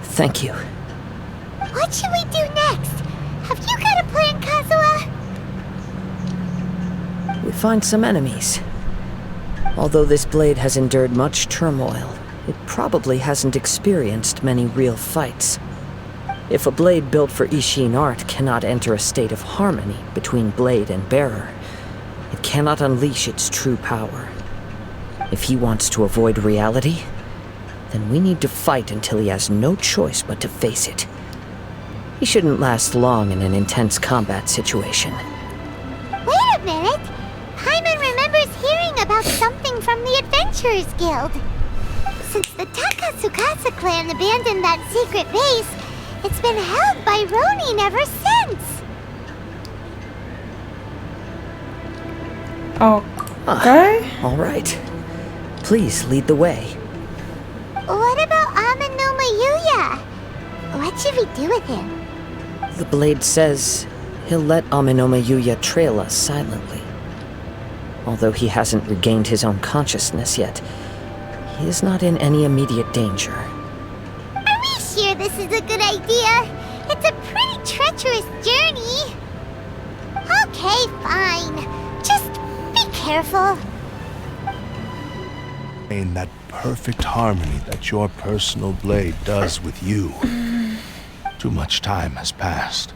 Thank you. What should we do next? Have you got a plan, Kazuha? We find some enemies. Although this blade has endured much turmoil, it probably hasn't experienced many real fights. If a blade built for Ishin art cannot enter a state of harmony between blade and bearer, it cannot unleash its true power. If he wants to avoid reality, then we need to fight until he has no choice but to face it. He shouldn't last long in an intense combat situation. Wait a minute! Paimon remembers hearing about something from the Adventurers Guild. Since the Takasukasa clan abandoned that secret base, it's been held by Ronin ever since. Okay. All right. Please lead the way. What about Amenoma Yuya? What should we do with him? The blade says he'll let Amenoma Yuya trail us silently. Although he hasn't regained his own consciousness yet, he is not in any immediate danger. Are we sure this is a good idea? It's a pretty treacherous journey. Okay, fine. Just be careful. In that perfect harmony that your personal blade does with you. Too much time has passed.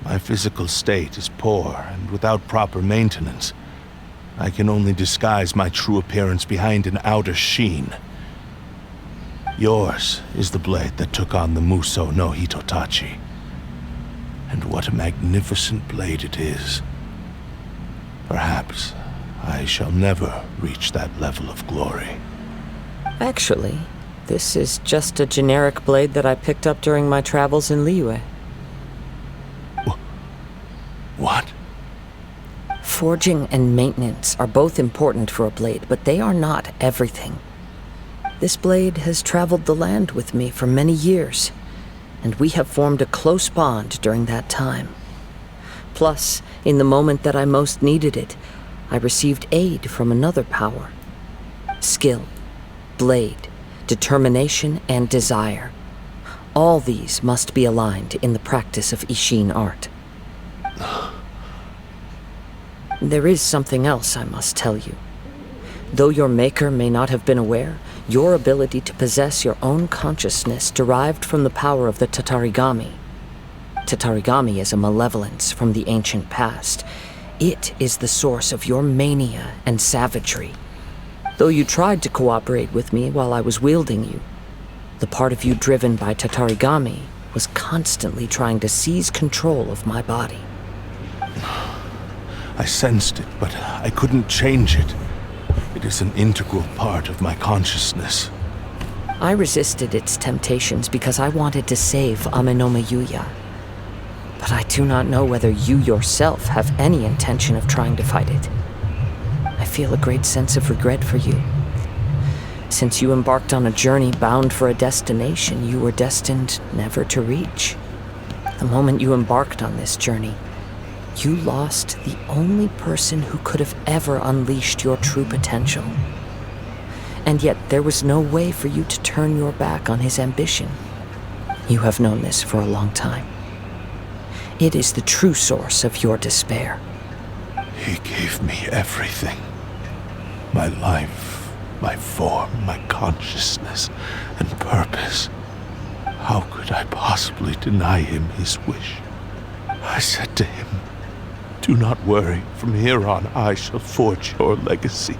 My physical state is poor, and without proper maintenance, I can only disguise my true appearance behind an outer sheen. Yours is the blade that took on the Muso no Hitotachi. And what a magnificent blade it is. Perhaps I shall never reach that level of glory. Actually, this is just a generic blade that I picked up during my travels in Liyue. What? Forging and maintenance are both important for a blade, but they are not everything. This blade has traveled the land with me for many years, and we have formed a close bond during that time. Plus, in the moment that I most needed it, I received aid from another power. Skill, blade, determination, and desire. All these must be aligned in the practice of Ishin art. There is something else I must tell you. Though your maker may not have been aware, your ability to possess your own consciousness derived from the power of the Tatarigami. Tatarigami is a malevolence from the ancient past. It is the source of your mania and savagery. Though you tried to cooperate with me while I was wielding you, the part of you driven by Tatarigami was constantly trying to seize control of my body. I sensed it, but I couldn't change it. It is an integral part of my consciousness. I resisted its temptations because I wanted to save Amenome Yuya. But I do not know whether you yourself have any intention of trying to fight it. I feel a great sense of regret for you. Since you embarked on a journey bound for a destination you were destined never to reach. The moment you embarked on this journey, you lost the only person who could have ever unleashed your true potential. And yet there was no way for you to turn your back on his ambition. You have known this for a long time. It is the true source of your despair. He gave me everything. My life, my form, my consciousness, and purpose. How could I possibly deny him his wish? I said to him, "Do not worry, from here on I shall forge your legacy."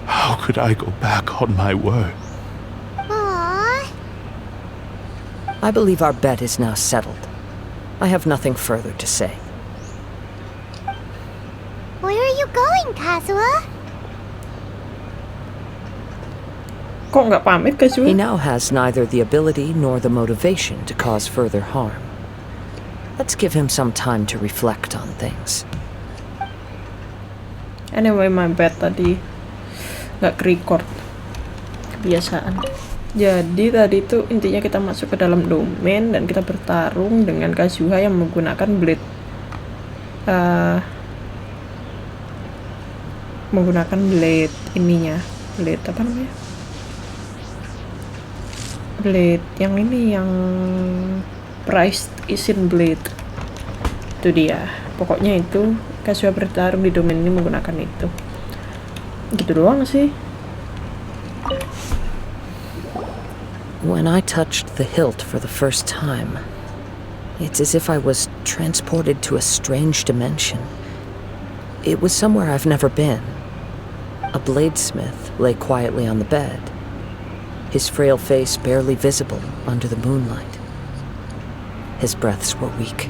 How could I go back on my word? Aww. I believe our bet is now settled. I have nothing further to say. Where are you going, Kazuha? Kok nggak pamit, Kazuha? He now has neither the ability nor the motivation to cause further harm. Let's give him some time to reflect on things. Anyway, my bad tadi nggak ke-record. Kebiasaan. Jadi tadi tuh intinya kita masuk ke dalam domain dan kita bertarung dengan Kazuha yang menggunakan blade ininya. Blade apa namanya? Blade yang ini, yang prized Ishin blade. Itu dia. Pokoknya itu Kazuha bertarung di domain ini menggunakan itu. Gitu doang sih. When I touched the hilt for the first time, it's as if I was transported to a strange dimension. It was somewhere I've never been. A bladesmith lay quietly on the bed, his frail face barely visible under the moonlight. His breaths were weak,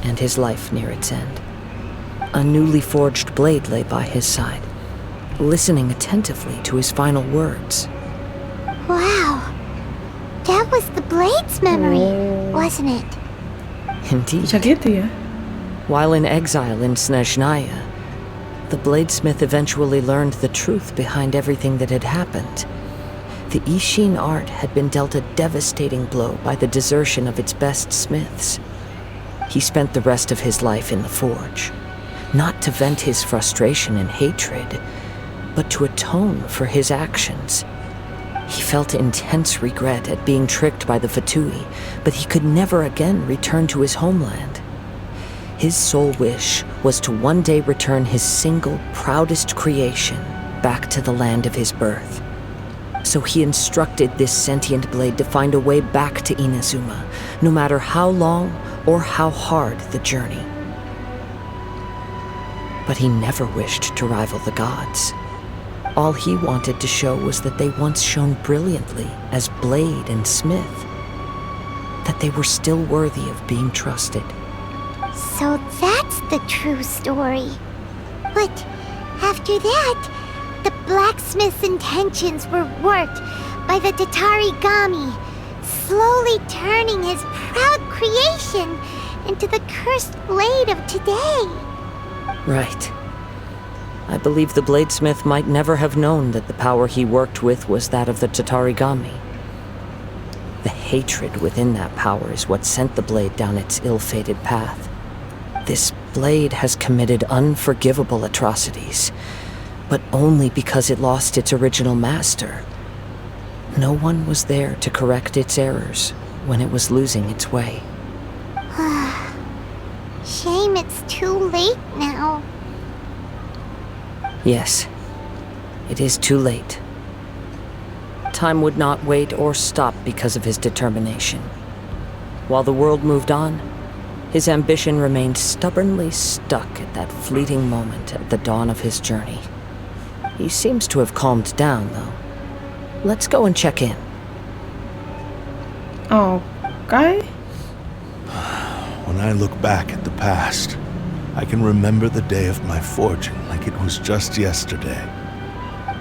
and his life near its end. A newly forged blade lay by his side, listening attentively to his final words. Wow. That was the blade's memory, wasn't it? Indeed. Bisa gitu ya. While in exile in Snezhnaya, the bladesmith eventually learned the truth behind everything that had happened. The Ishin art had been dealt a devastating blow by the desertion of its best smiths. He spent the rest of his life in the forge, not to vent his frustration and hatred, but to atone for his actions. He felt intense regret at being tricked by the Fatui, but he could never again return to his homeland. His sole wish was to one day return his single, proudest creation back to the land of his birth. So he instructed this sentient blade to find a way back to Inazuma, no matter how long or how hard the journey. But he never wished to rival the gods. All he wanted to show was that they once shone brilliantly as blade and smith, that they were still worthy of being trusted. So that's the true story. But after that, the blacksmith's intentions were worked by the Tatarigami, slowly turning his proud creation into the cursed blade of today. Right. I believe the bladesmith might never have known that the power he worked with was that of the Tatarigami. The hatred within that power is what sent the blade down its ill-fated path. This blade has committed unforgivable atrocities, but only because it lost its original master. No one was there to correct its errors when it was losing its way. Shame it's too late now. Yes, it is too late. Time would not wait or stop because of his determination. While the world moved on, his ambition remained stubbornly stuck at that fleeting moment at the dawn of his journey. He seems to have calmed down, though. Let's go and check in. Okay. When I look back at the past, I can remember the day of my forging like it was just yesterday.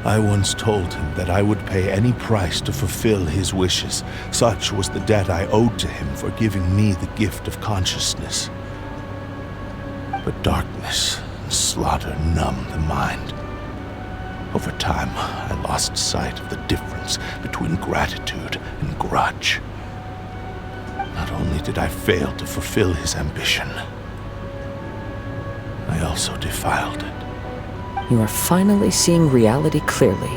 I once told him that I would pay any price to fulfill his wishes. Such was the debt I owed to him for giving me the gift of consciousness. But darkness and slaughter numbed the mind. Over time, I lost sight of the difference between gratitude and grudge. Not only did I fail to fulfill his ambition, I also defiled it. You are finally seeing reality clearly.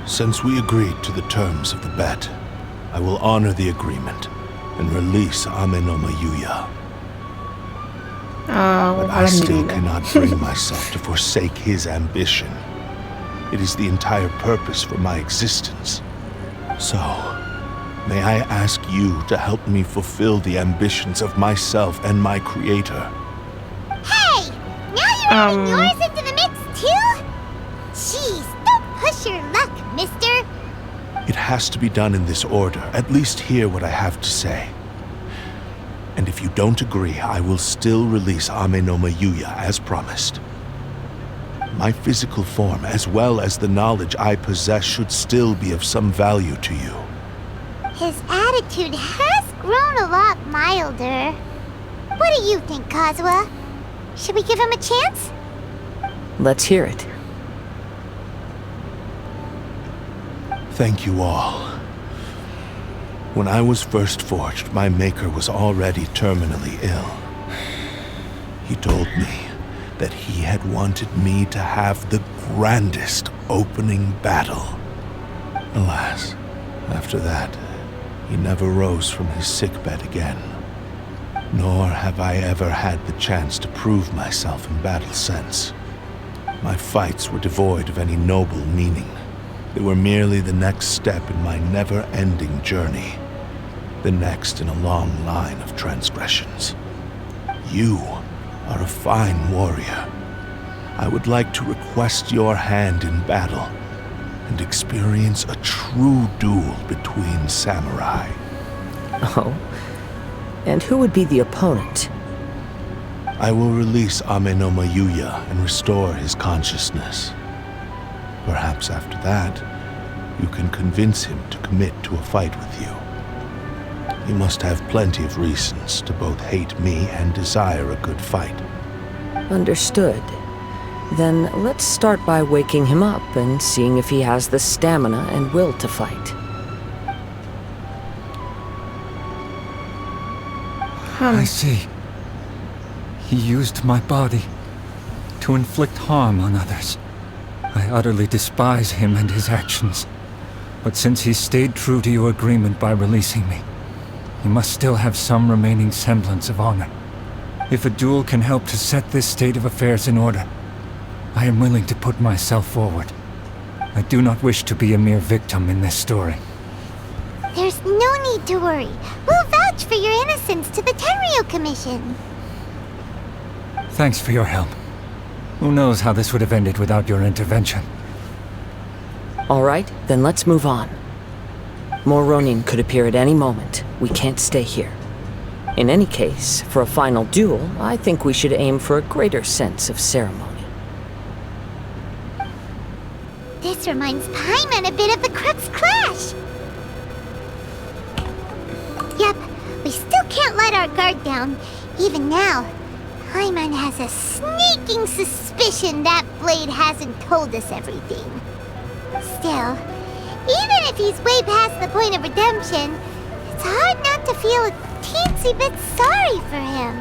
Since we agreed to the terms of the bet, I will honor the agreement and release Ame no Mayuya. But I still cannot bring myself to forsake his ambition. It is the entire purpose for my existence. So, may I ask you to help me fulfill the ambitions of myself and my creator? Hey! Now you're adding yours into the mix, too? Jeez, don't push your luck, mister. It has to be done in this order. At least hear what I have to say. And if you don't agree, I will still release Ame no Mayuya as promised. My physical form, as well as the knowledge I possess, should still be of some value to you. His attitude has grown a lot milder. What do you think, Kazuha? Should we give him a chance? Let's hear it. Thank you all. When I was first forged, my maker was already terminally ill. He told me that he had wanted me to have the grandest opening battle. Alas, after that, he never rose from his sickbed again. Nor have I ever had the chance to prove myself in battle since. My fights were devoid of any noble meaning. They were merely the next step in my never-ending journey. The next in a long line of transgressions. You are a fine warrior. I would like to request your hand in battle and experience a true duel between samurai. Oh? And who would be the opponent? I will release Ame no Mayuya and restore his consciousness. Perhaps after that, you can convince him to commit to a fight with you. He must have plenty of reasons to both hate me and desire a good fight. Understood. Then let's start by waking him up and seeing if he has the stamina and will to fight. I see. He used my body to inflict harm on others. I utterly despise him and his actions. But since he stayed true to your agreement by releasing me, he must still have some remaining semblance of honor. If a duel can help to set this state of affairs in order, I am willing to put myself forward. I do not wish to be a mere victim in this story. There's no need to worry. We'll vouch for your innocence to the Tenryu Commission. Thanks for your help. Who knows how this would have ended without your intervention. All right, then let's move on. More Ronin could appear at any moment. We can't stay here. In any case, for a final duel, I think we should aim for a greater sense of ceremony. This reminds Paimon a bit of the Crux Clash. Yep, we still can't let our guard down. Even now, Paimon has a sneaking suspicion that Blade hasn't told us everything. Still, even if he's way past the point of redemption, it's hard not to feel a teensy bit sorry for him.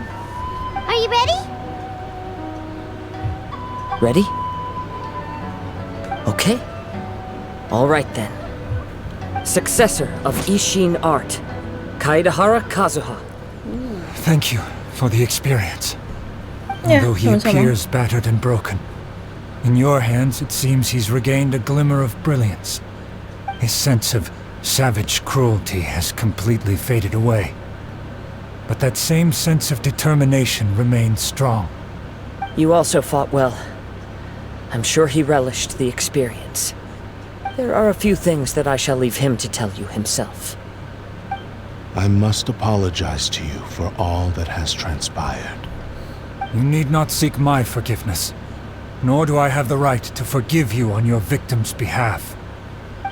Are you ready? Ready? Okay. All right then. Successor of Ishin art, Kaedehara Kazuha. Thank you for the experience. Although he appears battered and broken, in your hands it seems he's regained a glimmer of brilliance. His sense of savage cruelty has completely faded away. But that same sense of determination remains strong. You also fought well. I'm sure he relished the experience. There are a few things that I shall leave him to tell you himself. I must apologize to you for all that has transpired. You need not seek my forgiveness, nor do I have the right to forgive you on your victim's behalf.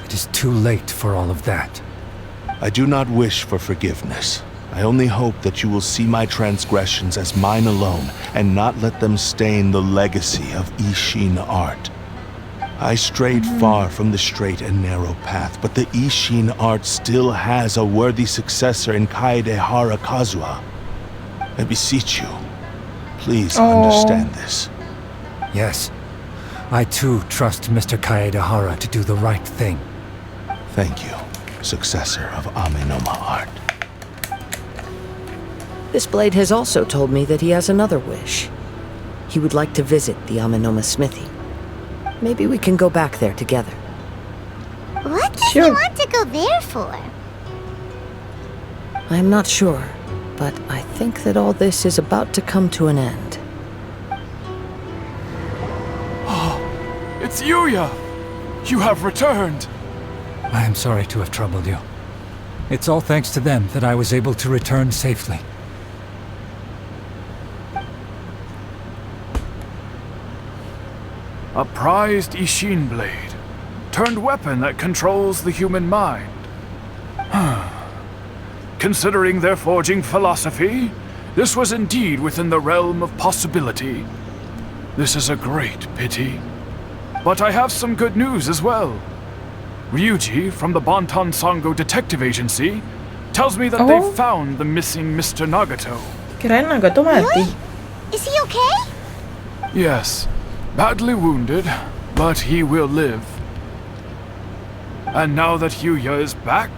It is too late for all of that. I do not wish for forgiveness. I only hope that you will see my transgressions as mine alone and not let them stain the legacy of Ishin art. I strayed far from the straight and narrow path, but the Ishin art still has a worthy successor in Kaedehara Kazuha. I beseech you, please understand this. Yes, I too trust Mr. Kaedehara to do the right thing. Thank you, successor of Amenoma art. This blade has also told me that he has another wish. He would like to visit the Amenoma smithy. Maybe we can go back there together. What does he want to go there for? I'm not sure, but I think that all this is about to come to an end. It's Yuya! You have returned! I am sorry to have troubled you. It's all thanks to them that I was able to return safely. A prized Ishin blade, turned weapon that controls the human mind. Considering their forging philosophy, this was indeed within the realm of possibility. This is a great pity. But I have some good news as well. Ryuji from the Bantan Sango Detective Agency tells me that they've found the missing Mr. Nagato. Kirain Nagato mati. Really? Is he okay? Yes, badly wounded, but he will live. And now that Yuya is back,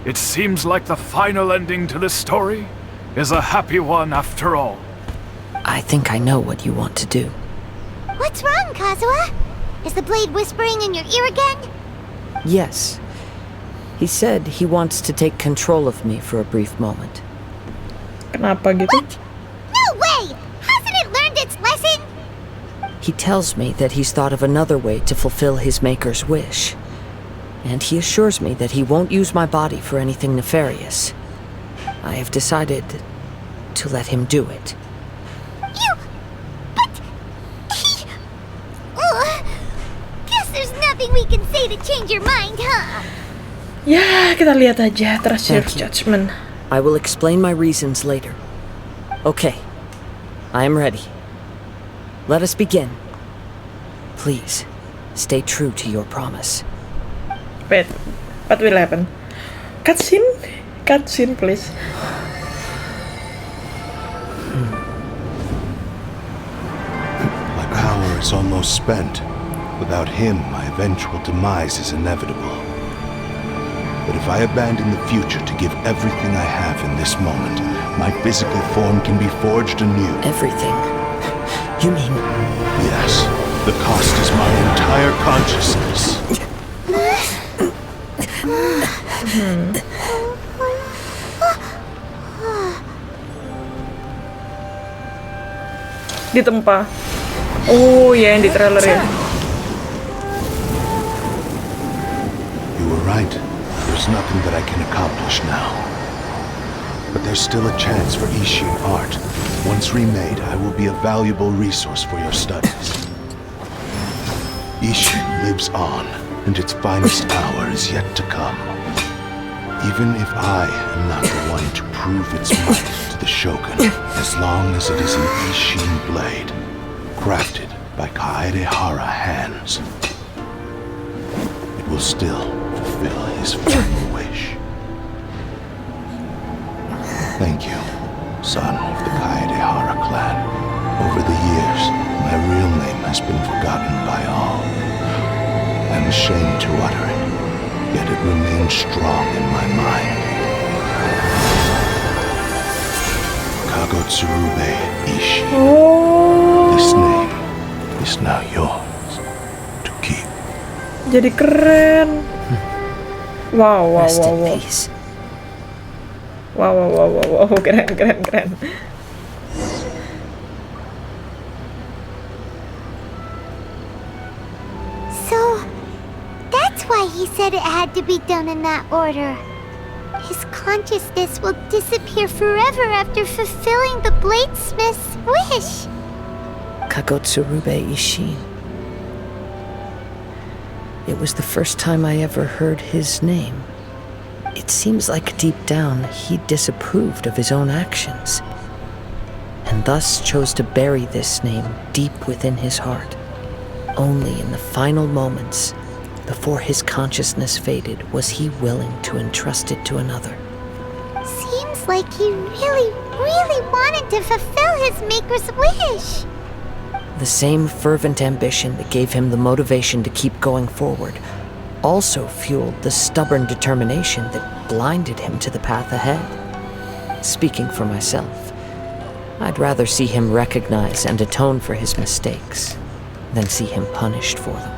it seems like the final ending to this story is a happy one after all. I think I know what you want to do. What's wrong, Kazuha? Is the blade whispering in your ear again? Yes. He said he wants to take control of me for a brief moment. Kenapa gitu? What? No way! Hasn't it learned its lesson? He tells me that he's thought of another way to fulfill his maker's wish. And he assures me that he won't use my body for anything nefarious. I have decided to let him do it. Guess there's nothing we can say to change your mind, huh? Ya, kita lihat aja. Trust your judgment. I will explain my reasons later. Okay. I am ready. Let us begin. Please, stay true to your promise. Wait, what will happen? Cutscene? Cutscene, please. power is almost spent. Without him, my eventual demise is inevitable. But if I abandon the future to give everything I have in this moment, my physical form can be forged anew. Everything? You mean... Yes. The cost is my entire consciousness. Ditempa. Oh ya, yang di trailer ya. You were right. There's nothing that I can accomplish now. But there's still a chance for Ishin art. Once remade, I will be a valuable resource for your studies. Ishin lives on, and its finest hour is yet to come. Even if I am not the one to prove its might to the Shogun, as long as it is an Ishin blade, crafted by Kaedehara hands, it will still fulfill his final wish. Thank you, son of the Kaedehara clan. Over the years, my real name has been forgotten by all. I'm ashamed to utter it, yet it remains strong in my mind. Kagotsurube Ishi. This name is now yours to keep. Jadi keren. Wow, wow, Rest wow, in wow. peace. Wow, wow, wow, wow, wow, keren, keren, keren. So, that's why he said it had to be done in that order. His consciousness will disappear forever after fulfilling the bladesmith's wish. Kagotsurube Ishin. It was the first time I ever heard his name. It seems like deep down he disapproved of his own actions, and thus chose to bury this name deep within his heart. Only in the final moments, before his consciousness faded, was he willing to entrust it to another. Seems like he really, really wanted to fulfill his maker's wish. The same fervent ambition that gave him the motivation to keep going forward also fueled the stubborn determination that blinded him to the path ahead. Speaking for myself, I'd rather see him recognize and atone for his mistakes than see him punished for them.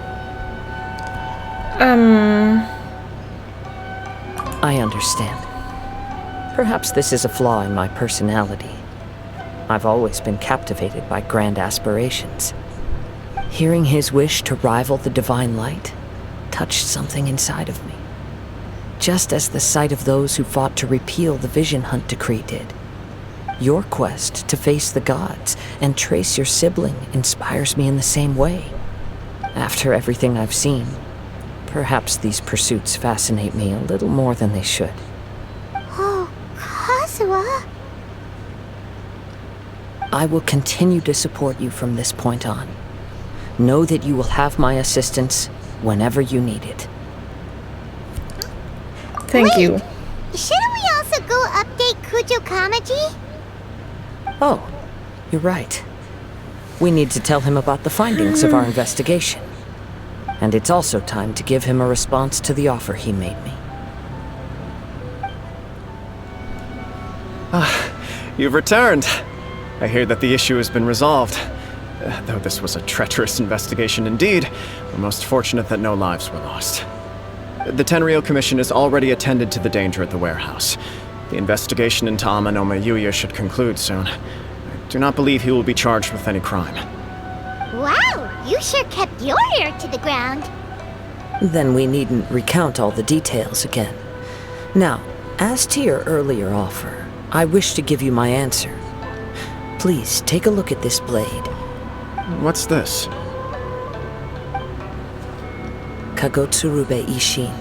I understand. Perhaps this is a flaw in my personality. I've always been captivated by grand aspirations. Hearing his wish to rival the divine light touched something inside of me, just as the sight of those who fought to repeal the Vision Hunt decree did. Your quest to face the gods and trace your sibling inspires me in the same way. After everything I've seen, perhaps these pursuits fascinate me a little more than they should. Oh, Kazuha. I will continue to support you from this point on. Know that you will have my assistance whenever you need it. Thank you. Shouldn't we also go update Kujo Kamaji? Oh, you're right. We need to tell him about the findings of our investigation. And it's also time to give him a response to the offer he made me. You've returned. I hear that the issue has been resolved. Though this was a treacherous investigation indeed, we're most fortunate that no lives were lost. The Tenryou Commission has already attended to the danger at the warehouse. The investigation into Amanome Yuya should conclude soon. I do not believe he will be charged with any crime. Wow, you sure kept your ear to the ground. Then we needn't recount all the details again. Now, as to your earlier offer, I wish to give you my answer. Please take a look at this blade. What's this? Kagotsurube Ishin,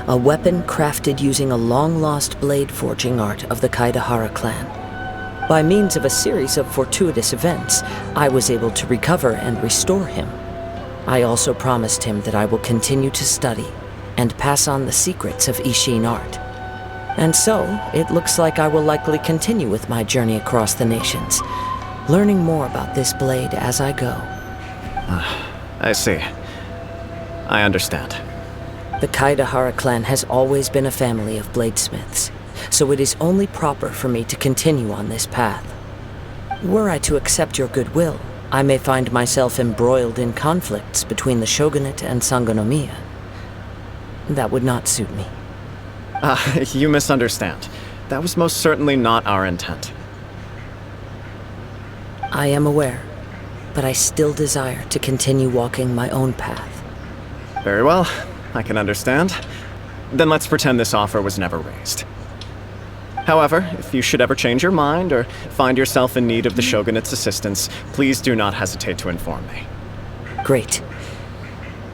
a weapon crafted using a long-lost blade forging art of the Kaedehara clan. By means of a series of fortuitous events, I was able to recover and restore him. I also promised him that I will continue to study and pass on the secrets of Ishin art. And so, it looks like I will likely continue with my journey across the nations, learning more about this blade as I go. I see. I understand. The Kaedehara clan has always been a family of bladesmiths, so it is only proper for me to continue on this path. Were I to accept your goodwill, I may find myself embroiled in conflicts between the shogunate and Sangonomiya. That would not suit me. You misunderstand. That was most certainly not our intent. I am aware, but I still desire to continue walking my own path. Very well. I can understand. Then let's pretend this offer was never raised. However, if you should ever change your mind or find yourself in need of the Shogunate's assistance, please do not hesitate to inform me. Great.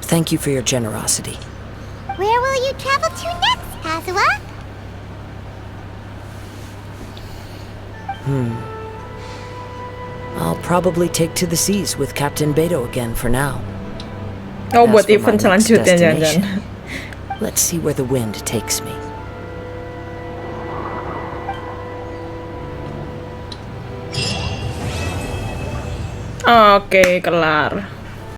Thank you for your generosity. Where will you travel to next, Kazuha? I'll probably take to the seas with Captain Beto again for now. Oh, As buat for my event next selanjutnya destination, jangan. let's see where the wind takes me. Oke, kelar.